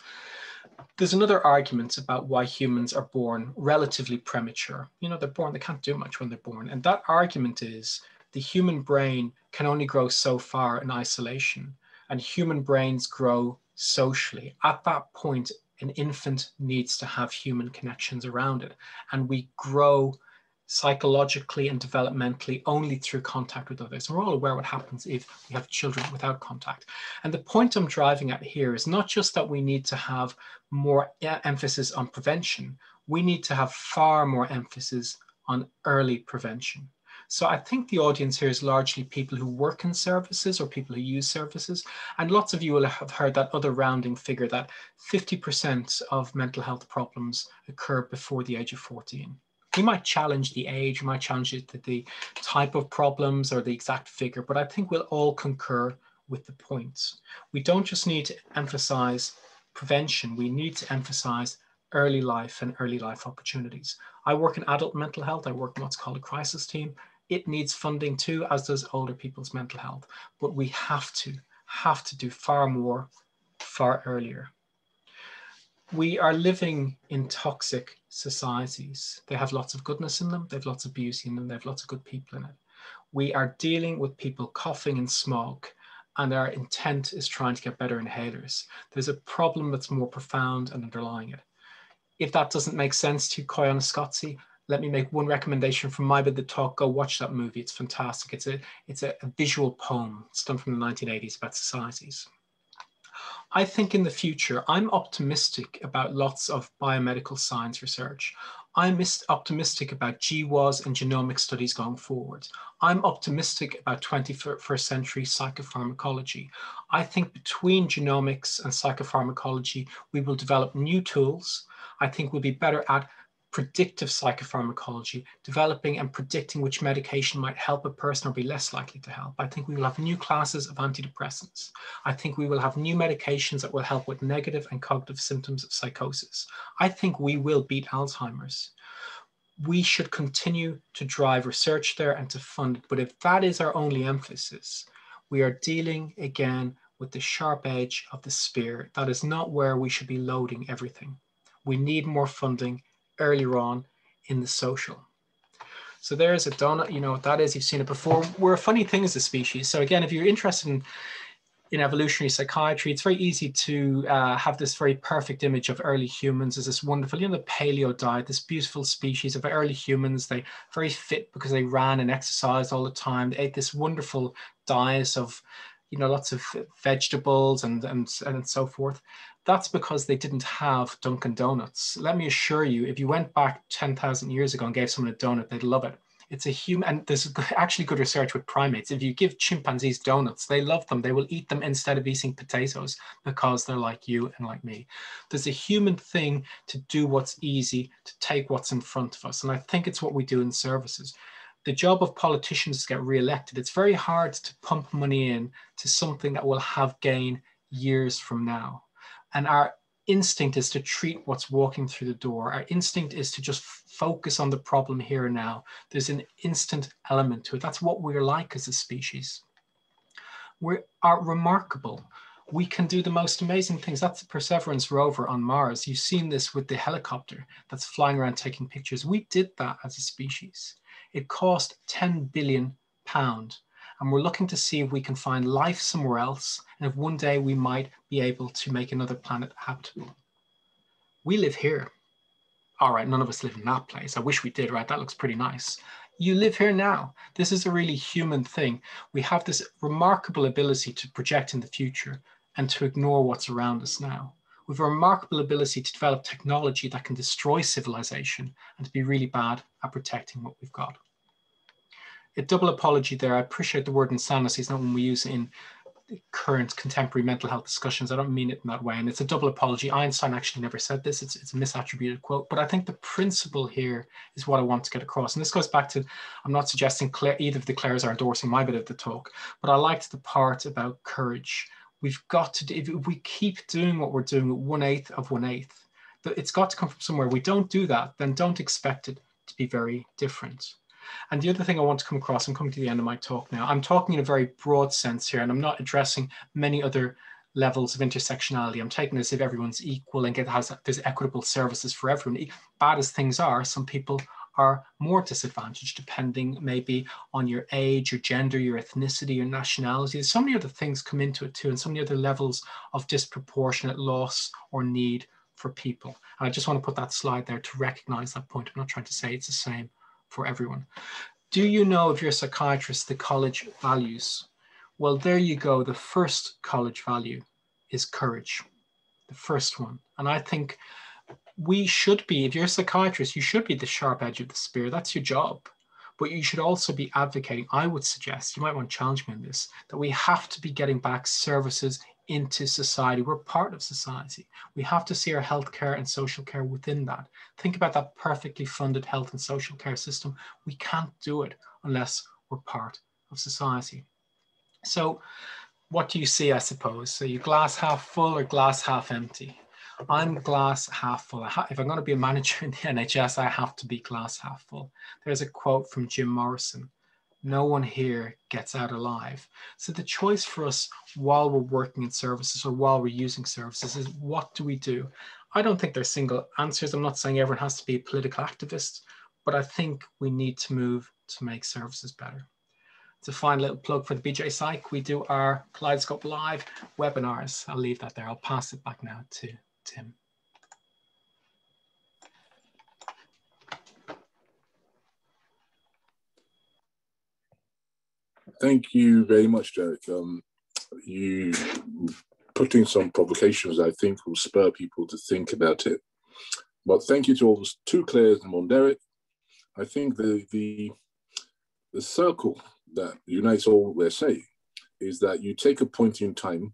There's another argument about why humans are born relatively premature. You know, they're born, they can't do much when they're born. And that argument is the human brain can only grow so far in isolation, and human brains grow socially. At that point, an infant needs to have human connections around it. And we grow psychologically and developmentally only through contact with others. We're all aware what happens if we have children without contact. And the point I'm driving at here is not just that we need to have more emphasis on prevention, we need to have far more emphasis on early prevention. So I think the audience here is largely people who work in services or people who use services. And lots of you will have heard that other rounding figure that 50% of mental health problems occur before the age of 14. We might challenge the age, we might challenge the type of problems or the exact figure, but I think we'll all concur with the points. We don't just need to emphasize prevention, we need to emphasize early life and early life opportunities. I work in adult mental health, I work in what's called a crisis team. It needs funding too, as does older people's mental health, but we have to do far more, far earlier. We are living in toxic societies. They have lots of goodness in them, they have lots of beauty in them, they have lots of good people in it. We are dealing with people coughing in smog, and our intent is trying to get better inhalers. There's a problem that's more profound and underlying it. If that doesn't make sense to you, Koyaanisqatsi, let me make one recommendation from my bit of the talk. Go watch that movie. It's fantastic. It's a visual poem. It's done from the 1980s about societies. I think in the future, I'm optimistic about lots of biomedical science research. I'm optimistic about GWAS and genomic studies going forward. I'm optimistic about 21st century psychopharmacology. I think between genomics and psychopharmacology, we will develop new tools. I think we'll be better at predictive psychopharmacology, developing and predicting which medication might help a person or be less likely to help. I think we will have new classes of antidepressants. I think we will have new medications that will help with negative and cognitive symptoms of psychosis. I think we will beat Alzheimer's. We should continue to drive research there and to fund it. But if that is our only emphasis, we are dealing again with the sharp edge of the spear. That is not where we should be loading everything. We need more funding earlier on in the social. So there's a donut, you know what that is, you've seen it before. We're a funny thing as a species. So again, if you're interested in evolutionary psychiatry, it's very easy to have this very perfect image of early humans as this wonderful, the paleo diet, this beautiful species of early humans. They very fit because they ran and exercised all the time. They ate this wonderful diet of, lots of vegetables and so forth. That's because they didn't have Dunkin' Donuts. Let me assure you, if you went back 10,000 years ago and gave someone a donut, they'd love it. It's a human, and there's actually good research with primates. If you give chimpanzees donuts, they love them. They will eat them instead of eating potatoes because they're like you and like me. There's a human thing to do what's easy, to take what's in front of us. And I think it's what we do in services. The job of politicians is to get re-elected. It's very hard to pump money in to something that will have gain years from now. And our instinct is to treat what's walking through the door. Our instinct is to just focus on the problem here and now. There's an instant element to it. That's what we're like as a species. We are remarkable. We can do the most amazing things. That's the Perseverance rover on Mars. You've seen this with the helicopter that's flying around taking pictures. We did that as a species. It cost £10 billion. And we're looking to see if we can find life somewhere else, and if one day we might be able to make another planet habitable. We live here. All right, none of us live in that place. I wish we did, right? That looks pretty nice. You live here now. This is a really human thing. We have this remarkable ability to project in the future and to ignore what's around us now. We have a remarkable ability to develop technology that can destroy civilization and to be really bad at protecting what we've got. A double apology there. I appreciate the word insanity. It's not one we use in current contemporary mental health discussions. I don't mean it in that way. And it's a double apology. Einstein actually never said this. It's a misattributed quote. But I think the principle here is what I want to get across. And this goes back to, I'm not suggesting either of the Claires are endorsing my bit of the talk, but I liked the part about courage. We've got to, if we keep doing what we're doing with 1/8 of 1/8, it's got to come from somewhere. We don't do that, then don't expect it to be very different. And the other thing I want to come across, I'm coming to the end of my talk now, I'm talking in a very broad sense here, and I'm not addressing many other levels of intersectionality. I'm taking it as if everyone's equal and there's equitable services for everyone. Bad as things are, some people are more disadvantaged depending maybe on your age, your gender, your ethnicity, your nationality. There's so many other things come into it too, and so many other levels of disproportionate loss or need for people. And I just want to put that slide there to recognize that point. I'm not trying to say it's the same for everyone. Do you know, if you're a psychiatrist, the college values? Well, there you go. The first college value is courage, the first one. And I think we should be, if you're a psychiatrist, you should be the sharp edge of the spear. That's your job. But you should also be advocating, I would suggest, you might want to challenge me on this, that we have to be getting back services into society. We're part of society. We have to see our healthcare and social care within that. Think about that perfectly funded health and social care system. We can't do it unless we're part of society. So what do you see, I suppose? So you glass half full or glass half empty? I'm glass half full. If I'm going to be a manager in the NHS, I have to be glass half full. There's a quote from Jim Morrison: "No one here gets out alive." So the choice for us while we're working in services or while we're using services is, what do we do? I don't think there's single answers. I'm not saying everyone has to be a political activist, but I think we need to move to make services better. It's a fine little plug for the BJ Psych. We do our Kaleidoscope Live webinars. I'll leave that there. I'll pass it back now to Tim. Thank you very much, Derek. You put in some provocations I think will spur people to think about it. But thank you to all those two Claires and one Derek. I think the circle that unites all we're saying is that you take a point in time,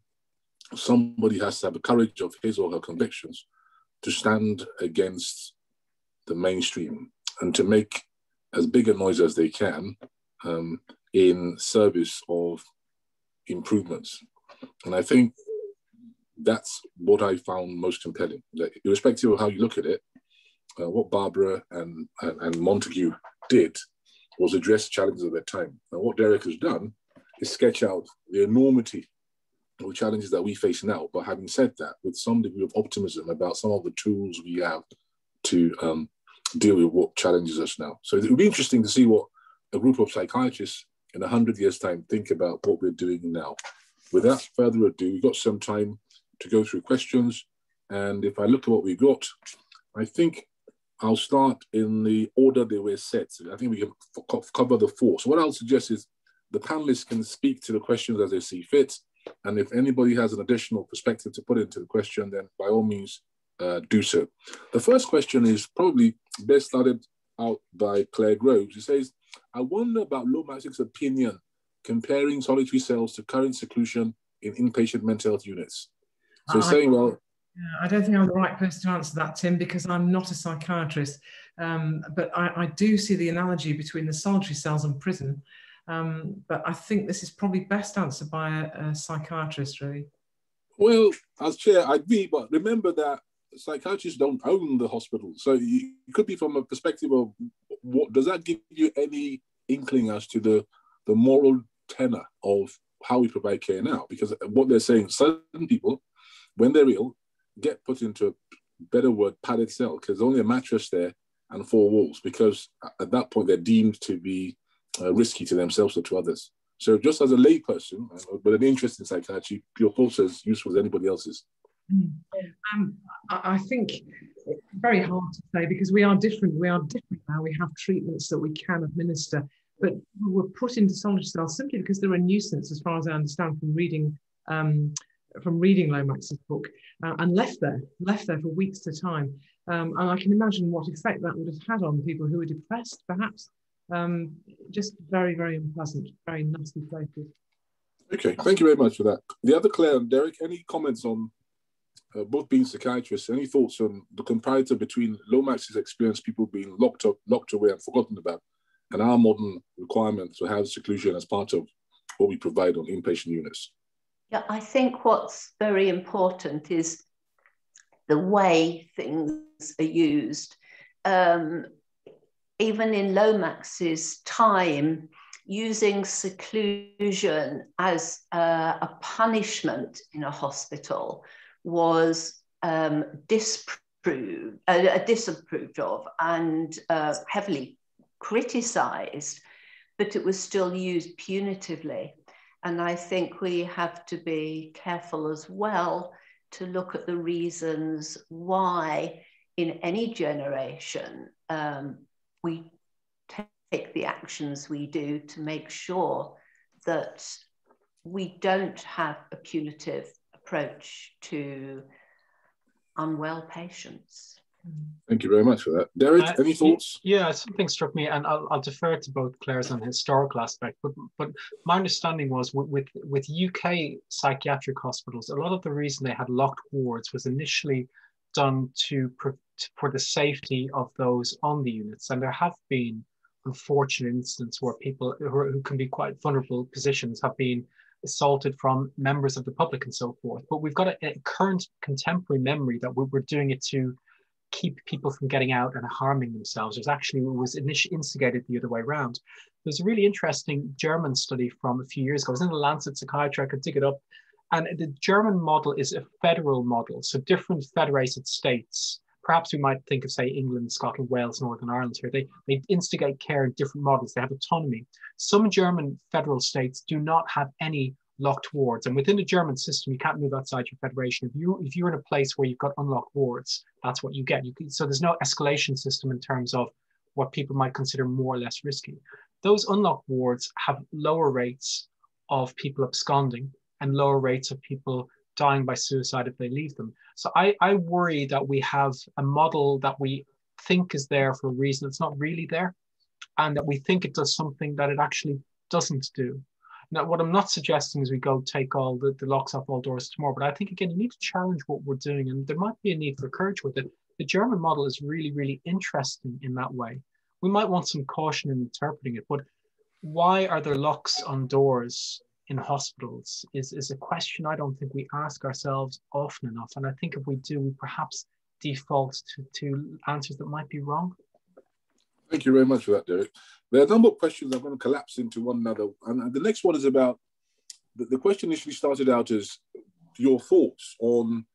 somebody has to have the courage of his or her convictions to stand against the mainstream and to make as big a noise as they can in service of improvements. And I think that's what I found most compelling. That irrespective of how you look at it, what Barbara and Montague did was address challenges of their time. And what Derek has done is sketch out the enormity of challenges that we face now. But having said that, with some degree of optimism about some of the tools we have to deal with what challenges us now. So it would be interesting to see what a group of psychiatrists in 100 years' time think about what we're doing now. without further ado, we've got some time to go through questions. And if I look at what we got, I think I'll start in the order they were set. I think we can cover the four. So what I'll suggest is the panelists can speak to the questions as they see fit. And if anybody has an additional perspective to put into the question, then by all means, do so. The first question is probably best started out by Claire Groves. She says, I wonder about Lomax's opinion comparing solitary cells to current seclusion in inpatient mental health units. So saying, well, I don't think I'm the right person to answer that, Tim, because I'm not a psychiatrist. But I do see the analogy between the solitary cells and prison. But I think this is probably best answered by a psychiatrist, really. Well, as chair, I'd be, but remember that psychiatrists don't own the hospital. So it could be from a perspective of, what does that give you any inkling as to the moral tenor of how we provide care now? Because what they're saying, certain people, when they're ill, get put into a better word, padded cell, because there's only a mattress there and four walls, because at that point they're deemed to be risky to themselves or to others. So just as a layperson, but an interest in psychiatry, your thoughts are as useful as anybody else's. I think it's very hard to say, because we are different. We are different now. We have treatments that we can administer, but we were put into solitary cells simply because they're a nuisance, as far as I understand from reading Lomax's book, and left there for weeks at a time. And I can imagine what effect that would have had on people who were depressed, perhaps. Just very, very unpleasant, very nasty places. Okay, thank you very much for that. The other Claire and Derek, any comments on both being psychiatrists? Any thoughts on the comparator between Lomax's experience, people being locked away and forgotten about, and our modern requirements to have seclusion as part of what we provide on inpatient units? Yeah, I think what's very important is the way things are used. Even in Lomax's time, using seclusion as a punishment in a hospital was disapproved of and heavily criticised, but it was still used punitively. And I think we have to be careful as well to look at the reasons why in any generation we take the actions we do to make sure that we don't have a punitive approach to unwell patients. Thank you very much for that. Derek, any thoughts? Yeah, something struck me, and I'll defer to both Claire's on the historical aspect, but my understanding was with UK psychiatric hospitals, a lot of the reason they had locked wards was initially done for the safety of those on the units. And there have been unfortunate instances where people who can be quite vulnerable positions have been assaulted from members of the public and so forth. But we've got a current contemporary memory that we're doing it to keep people from getting out and harming themselves. It was initially instigated the other way around. There's a really interesting German study from a few years ago. It was in the Lancet Psychiatry. I could dig it up. And the German model is a federal model. So different federated states, perhaps we might think of, say, England, Scotland, Wales, Northern Ireland here. They instigate care in different models. They have autonomy. Some German federal states do not have any locked wards. And within the German system, you can't move outside your federation. If you're in a place where you've got unlocked wards, that's what you get. So there's no escalation system in terms of what people might consider more or less risky. Those unlocked wards have lower rates of people absconding and lower rates of people dying by suicide if they leave them. So I worry that we have a model that we think is there for a reason it's not really there, and that we think it does something that it actually doesn't do. Now, what I'm not suggesting is we go take all the locks off all doors tomorrow, but I think, again, you need to challenge what we're doing, and there might be a need for courage with it. The German model is really, really interesting in that way. We might want some caution in interpreting it, but why are there locks on doors in hospitals is a question I don't think we ask ourselves often enough. And I think if we do, we perhaps default to answers that might be wrong. Thank you very much for that, Derek. There are a number of questions I'm going to collapse into one another. And the next one is about, the question initially started out as your thoughts on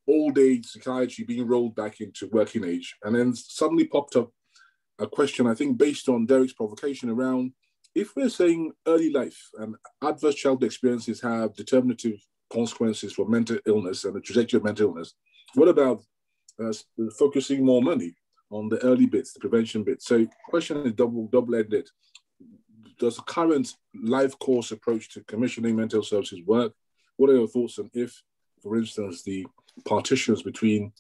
old age psychiatry being rolled back into working age. And then suddenly popped up a question, I think, based on Derek's provocation around if we're saying early life and adverse childhood experiences have determinative consequences for mental illness and the trajectory of mental illness, what about focusing more money on the early bits, the prevention bits? So the question is double-ended. Does the current life course approach to commissioning mental services work? What are your thoughts on if, for instance, the partitions between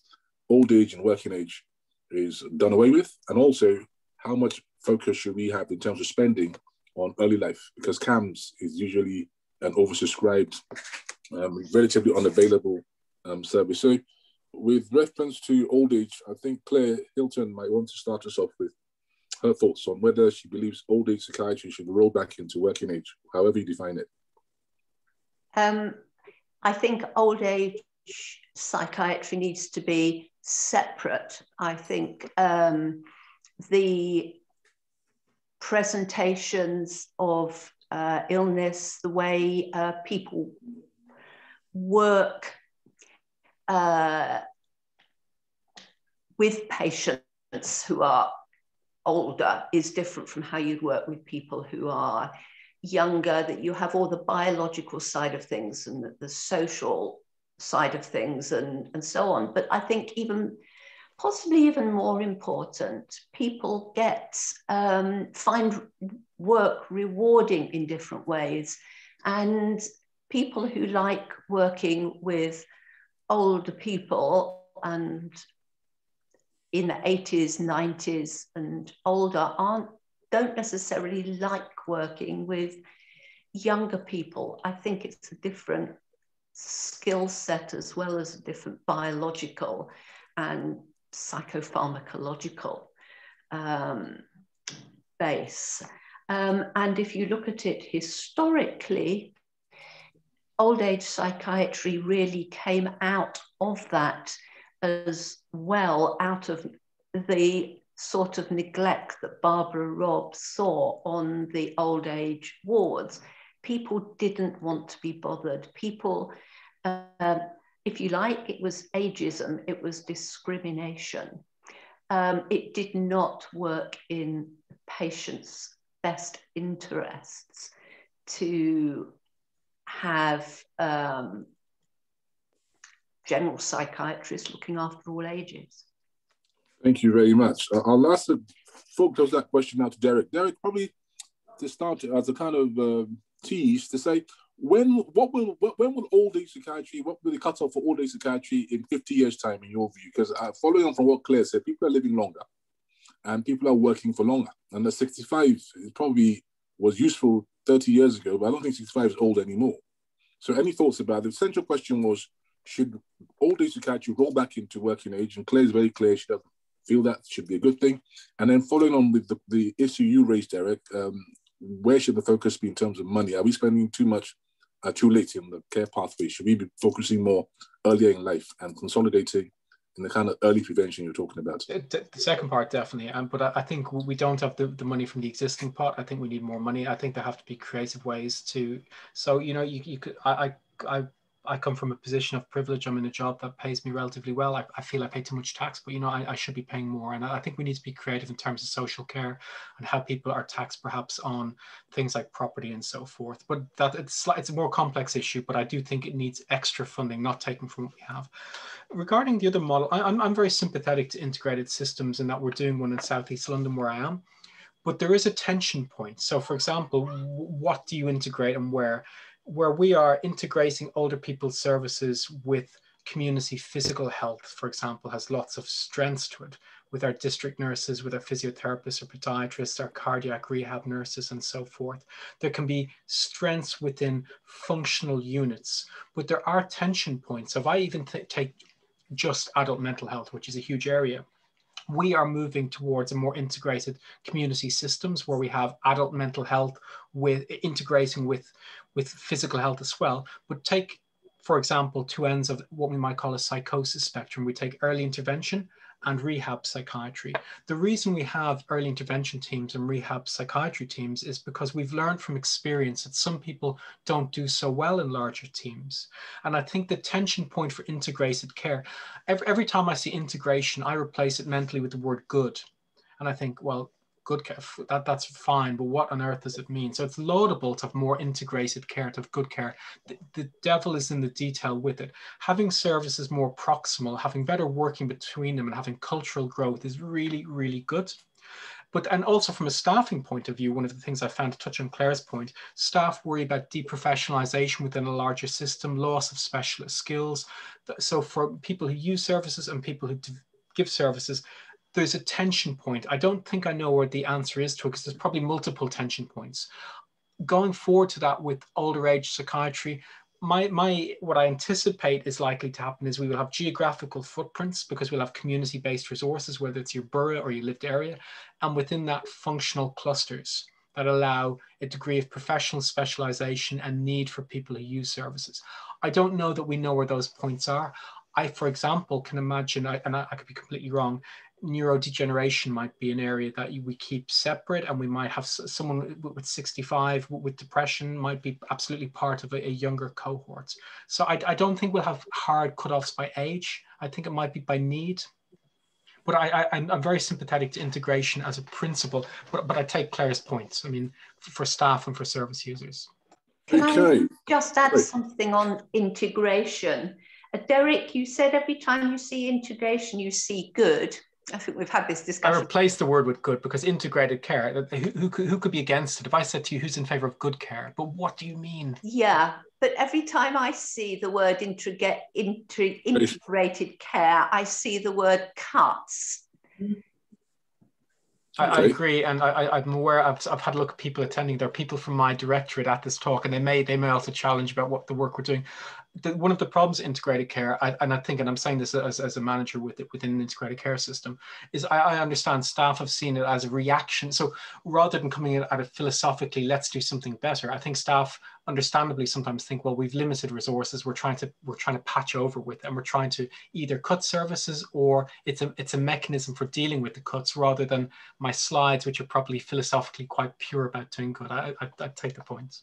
old age and working age is done away with? And also, how much focus should we have in terms of spending on early life? Because CAMS is usually an oversubscribed, relatively unavailable service. So with reference to old age, I think Claire Hilton might want to start us off with her thoughts on whether she believes old age psychiatry should roll back into working age, however you define it. I think old age psychiatry needs to be separate. I think the presentations of illness, the way people work with patients who are older is different from how you'd work with people who are younger, that you have all the biological side of things and the social side of things and so on. But I think possibly even more important, people find work rewarding in different ways. And people who like working with older people and in the 80s, 90s and older don't necessarily like working with younger people. I think it's a different skill set as well as a different biological and psychopharmacological base. And if you look at it historically, old age psychiatry really came out of that as well, out of the sort of neglect that Barbara Robb saw on the old age wards. People didn't want to be bothered. People, if you like, it was ageism, it was discrimination. It did not work in the patient's best interests to have general psychiatrists looking after all ages. Thank you very much. I'll ask the focus that question now to Derek. Derek, probably to start as a kind of tease to say, when will old age psychiatry, what will the cutoff for old age psychiatry in 50 years' time, in your view? Because following on from what Claire said, people are living longer and people are working for longer. And the 65 probably was useful 30 years ago, but I don't think 65 is old anymore. So any thoughts about it? The central question was, should old age psychiatry roll back into working age? And Claire is very clear, she doesn't feel that should be a good thing. And then following on with the issue you raised, Derek, where should the focus be in terms of money? Are we spending too much too late in the care pathway? Should we be focusing more earlier in life and consolidating in the kind of early prevention you're talking about? The second part, definitely. But I think we don't have the money from the existing pot. I think we need more money. I think there have to be creative ways to, so, you know, you could, I come from a position of privilege. I'm in a job that pays me relatively well. I feel I pay too much tax, but, you know, I should be paying more. And I think we need to be creative in terms of social care and how people are taxed perhaps on things like property and so forth. But that it's a more complex issue, but I do think it needs extra funding, not taken from what we have. Regarding the other model, I'm very sympathetic to integrated systems, and that we're doing one in Southeast London where I am. But there is a tension point. So, for example, what do you integrate and where? Where we are integrating older people's services with community physical health, for example, has lots of strengths to it, with our district nurses, with our physiotherapists or podiatrists, our cardiac rehab nurses and so forth. There can be strengths within functional units, but there are tension points. So if I even take just adult mental health, which is a huge area, we are moving towards a more integrated community systems where we have adult mental health with integrating with physical health as well. But take, for example, two ends of what we might call a psychosis spectrum. We take early intervention and rehab psychiatry. The reason we have early intervention teams and rehab psychiatry teams is because we've learned from experience that some people don't do so well in larger teams. And I think the tension point for integrated care, every time I see integration, I replace it mentally with the word good. And I think, well, good care, that's fine, but what on earth does it mean? So it's laudable to have more integrated care, to have good care. The devil is in the detail with it. Having services more proximal, having better working between them, and having cultural growth is really, really good. And also from a staffing point of view, one of the things I found, to touch on Claire's point, staff worry about deprofessionalization within a larger system, loss of specialist skills. So for people who use services and people who give services, there's a tension point. I don't think I know where the answer is to it, because there's probably multiple tension points. Going forward to that with older age psychiatry, what I anticipate is likely to happen is we will have geographical footprints, because we'll have community-based resources, whether it's your borough or your lived area, and within that, functional clusters that allow a degree of professional specialization and need for people who use services. I don't know that we know where those points are. I, for example, can imagine, and I could be completely wrong, neurodegeneration might be an area that we keep separate, and we might have someone with 65 with depression might be absolutely part of a younger cohort. So I don't think we'll have hard cutoffs by age. I think it might be by need. But I'm very sympathetic to integration as a principle, but I take Claire's points. I mean, for staff and for service users. Can I just add something on integration? Derek, you said every time you see integration, you see good. I think we've had this discussion. I replaced the word with good, because integrated care, who could be against it? If I said to you, who's in favor of good care? But what do you mean? Yeah, but every time I see the word integrated care, I see the word cuts. I agree, and I'm aware. I've had a look at people attending. There are people from my directorate at this talk, and they may also challenge about what the work we're doing. One of the problems in integrated care, and I'm saying this as a manager within an integrated care system, is I understand staff have seen it as a reaction. So rather than coming at it philosophically, let's do something better, I think staff understandably sometimes think, well, we've limited resources, we're trying to patch over with, and we're trying to either cut services, or it's a mechanism for dealing with the cuts, rather than my slides, which are probably philosophically quite pure about doing good. I take the points.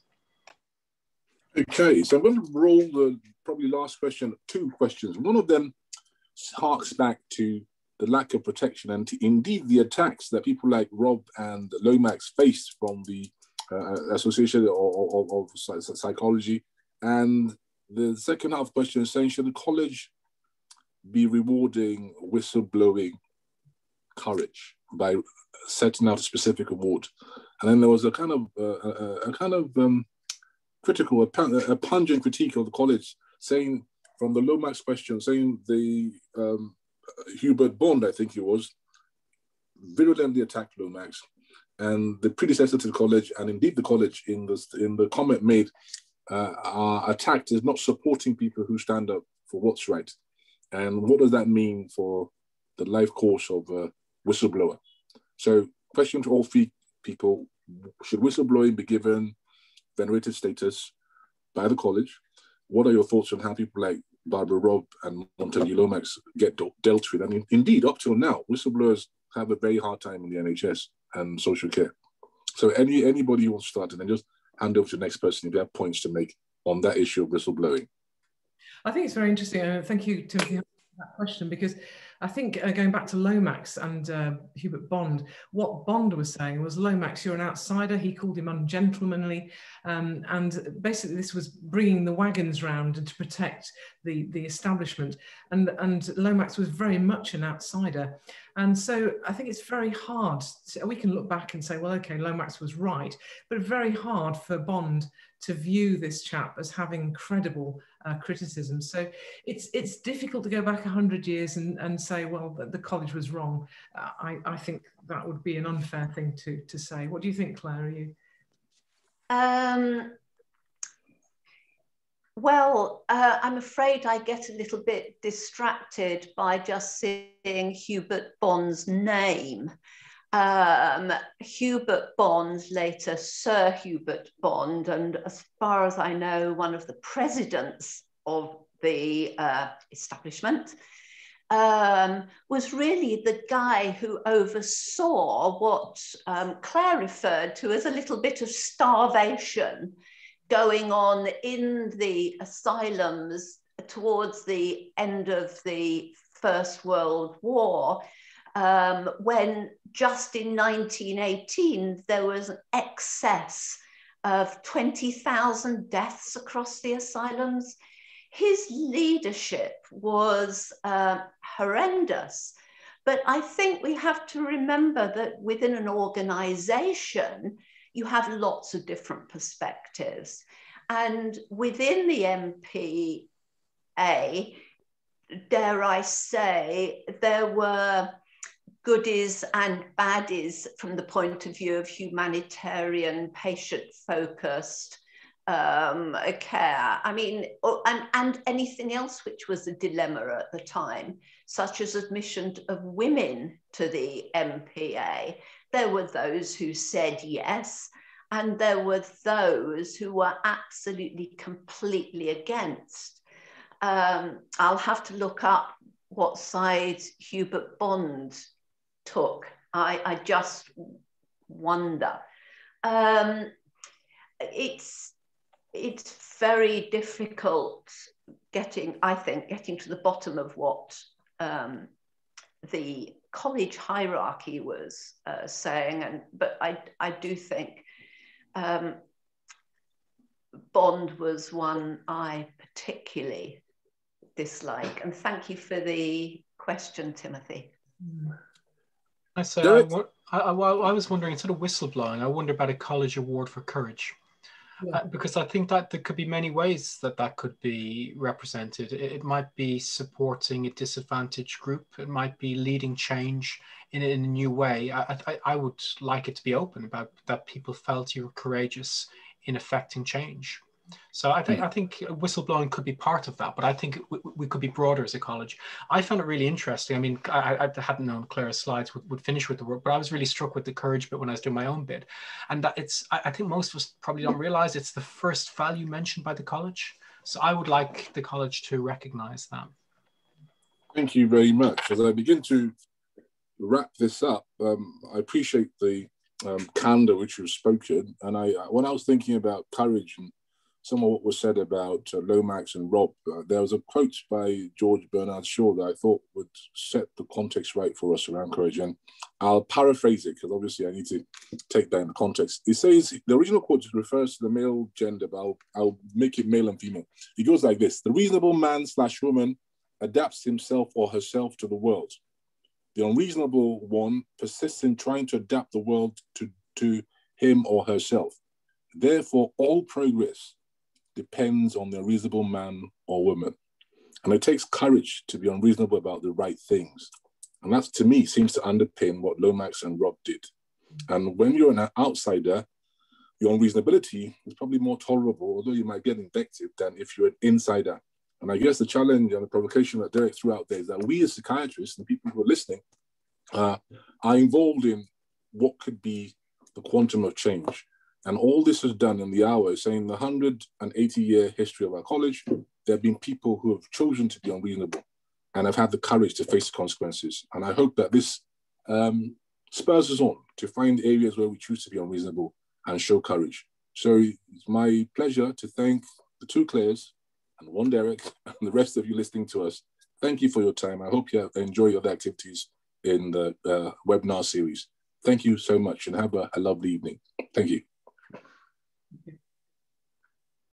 Okay, so I'm going to roll the probably last question, two questions. One of them harks back to the lack of protection and indeed the attacks that people like Robb and Lomax faced from the Association of Psychology. And the second half question is saying, should the college be rewarding whistleblowing courage by setting out a specific award? And then there was a kind of critical, a pungent critique of the college, saying from the Lomax question, saying the Hubert Bond, I think it was, virulently attacked Lomax, and the predecessor to the college, and indeed the college in the comment made, are attacked as not supporting people who stand up for what's right. And what does that mean for the life course of a whistleblower? So, question to all three people: should whistleblowing be given venerated status by the college? What are your thoughts on how people like Barbara Robb and Montagu Lomax get dealt with? I mean, indeed, up till now, whistleblowers have a very hard time in the NHS and social care. So anybody who wants to start, and then just hand over to the next person if you have points to make on that issue of whistleblowing. I think it's very interesting. Thank you, Timothy, for that question, because I think going back to Lomax and Hubert Bond, what Bond was saying was, Lomax, you're an outsider. He called him ungentlemanly. And basically this was bringing the wagons round and to protect the establishment. And Lomax was very much an outsider. And so I think it's very hard. We can look back and say, well, okay, Lomax was right, but very hard for Bond to view this chap as having credible criticism. So it's difficult to go back 100 years and say, well, the college was wrong. I think that would be an unfair thing to say. What do you think, Claire? Are you? Well, I'm afraid I get a little bit distracted by just seeing Hubert Bond's name. Hubert Bond, later Sir Hubert Bond, and as far as I know, one of the presidents of the establishment, was really the guy who oversaw what Claire referred to as a little bit of starvation going on in the asylums towards the end of the First World War. when just in 1918, there was an excess of 20,000 deaths across the asylums. His leadership was horrendous. But I think we have to remember that within an organization, you have lots of different perspectives. And within the MPA, dare I say, there were goodies and baddies from the point of view of humanitarian, patient-focused care. I mean, and anything else which was a dilemma at the time, such as admission of women to the MPA. There were those who said yes, and there were those who were absolutely, completely against. I'll have to look up what side Hubert Bond took. I just wonder. It's very difficult getting to the bottom of what the college hierarchy was saying, but I do think Bond was one I particularly dislike. And thank you for the question, Timothy. I say, I was wondering, instead of whistleblowing, I wonder about a college award for courage. Yeah. Because I think that there could be many ways that that could be represented. It might be supporting a disadvantaged group. It might be leading change in a new way. I would like it to be open about that people felt you were courageous in affecting change. So I think whistleblowing could be part of that, but I think we could be broader as a college. I found it really interesting. I mean, I hadn't known Claire's slides would finish with the work, but I was really struck with the courage bit when I was doing my own bit. And that I think most of us probably don't realize it's the first value mentioned by the college. So I would like the college to recognize that. Thank you very much. As I begin to wrap this up, I appreciate the candor which you've spoken. And when I was thinking about courage and some of what was said about Lomax and Robb, there was a quote by George Bernard Shaw that I thought would set the context right for us around courage. And I'll paraphrase it because obviously I need to take that in the context. It says, the original quote refers to the male gender, but I'll make it male and female. It goes like this: the reasonable man/woman adapts himself or herself to the world. The unreasonable one persists in trying to adapt the world to him or herself. Therefore, all progress depends on the reasonable man or woman. And it takes courage to be unreasonable about the right things. And that, to me, seems to underpin what Lomax and Robb did. And when you're an outsider, your unreasonability is probably more tolerable, although you might get invective, than if you're an insider. And I guess the challenge and the provocation that Derek threw out there is that we as psychiatrists and people who are listening are involved in what could be the quantum of change. And all this is done in the hour, saying the 180-year history of our college, there have been people who have chosen to be unreasonable and have had the courage to face the consequences. And I hope that this spurs us on to find areas where we choose to be unreasonable and show courage. So it's my pleasure to thank the two Claires and one Derek and the rest of you listening to us. Thank you for your time. I hope you enjoy your activities in the webinar series. Thank you so much and have a lovely evening. Thank you.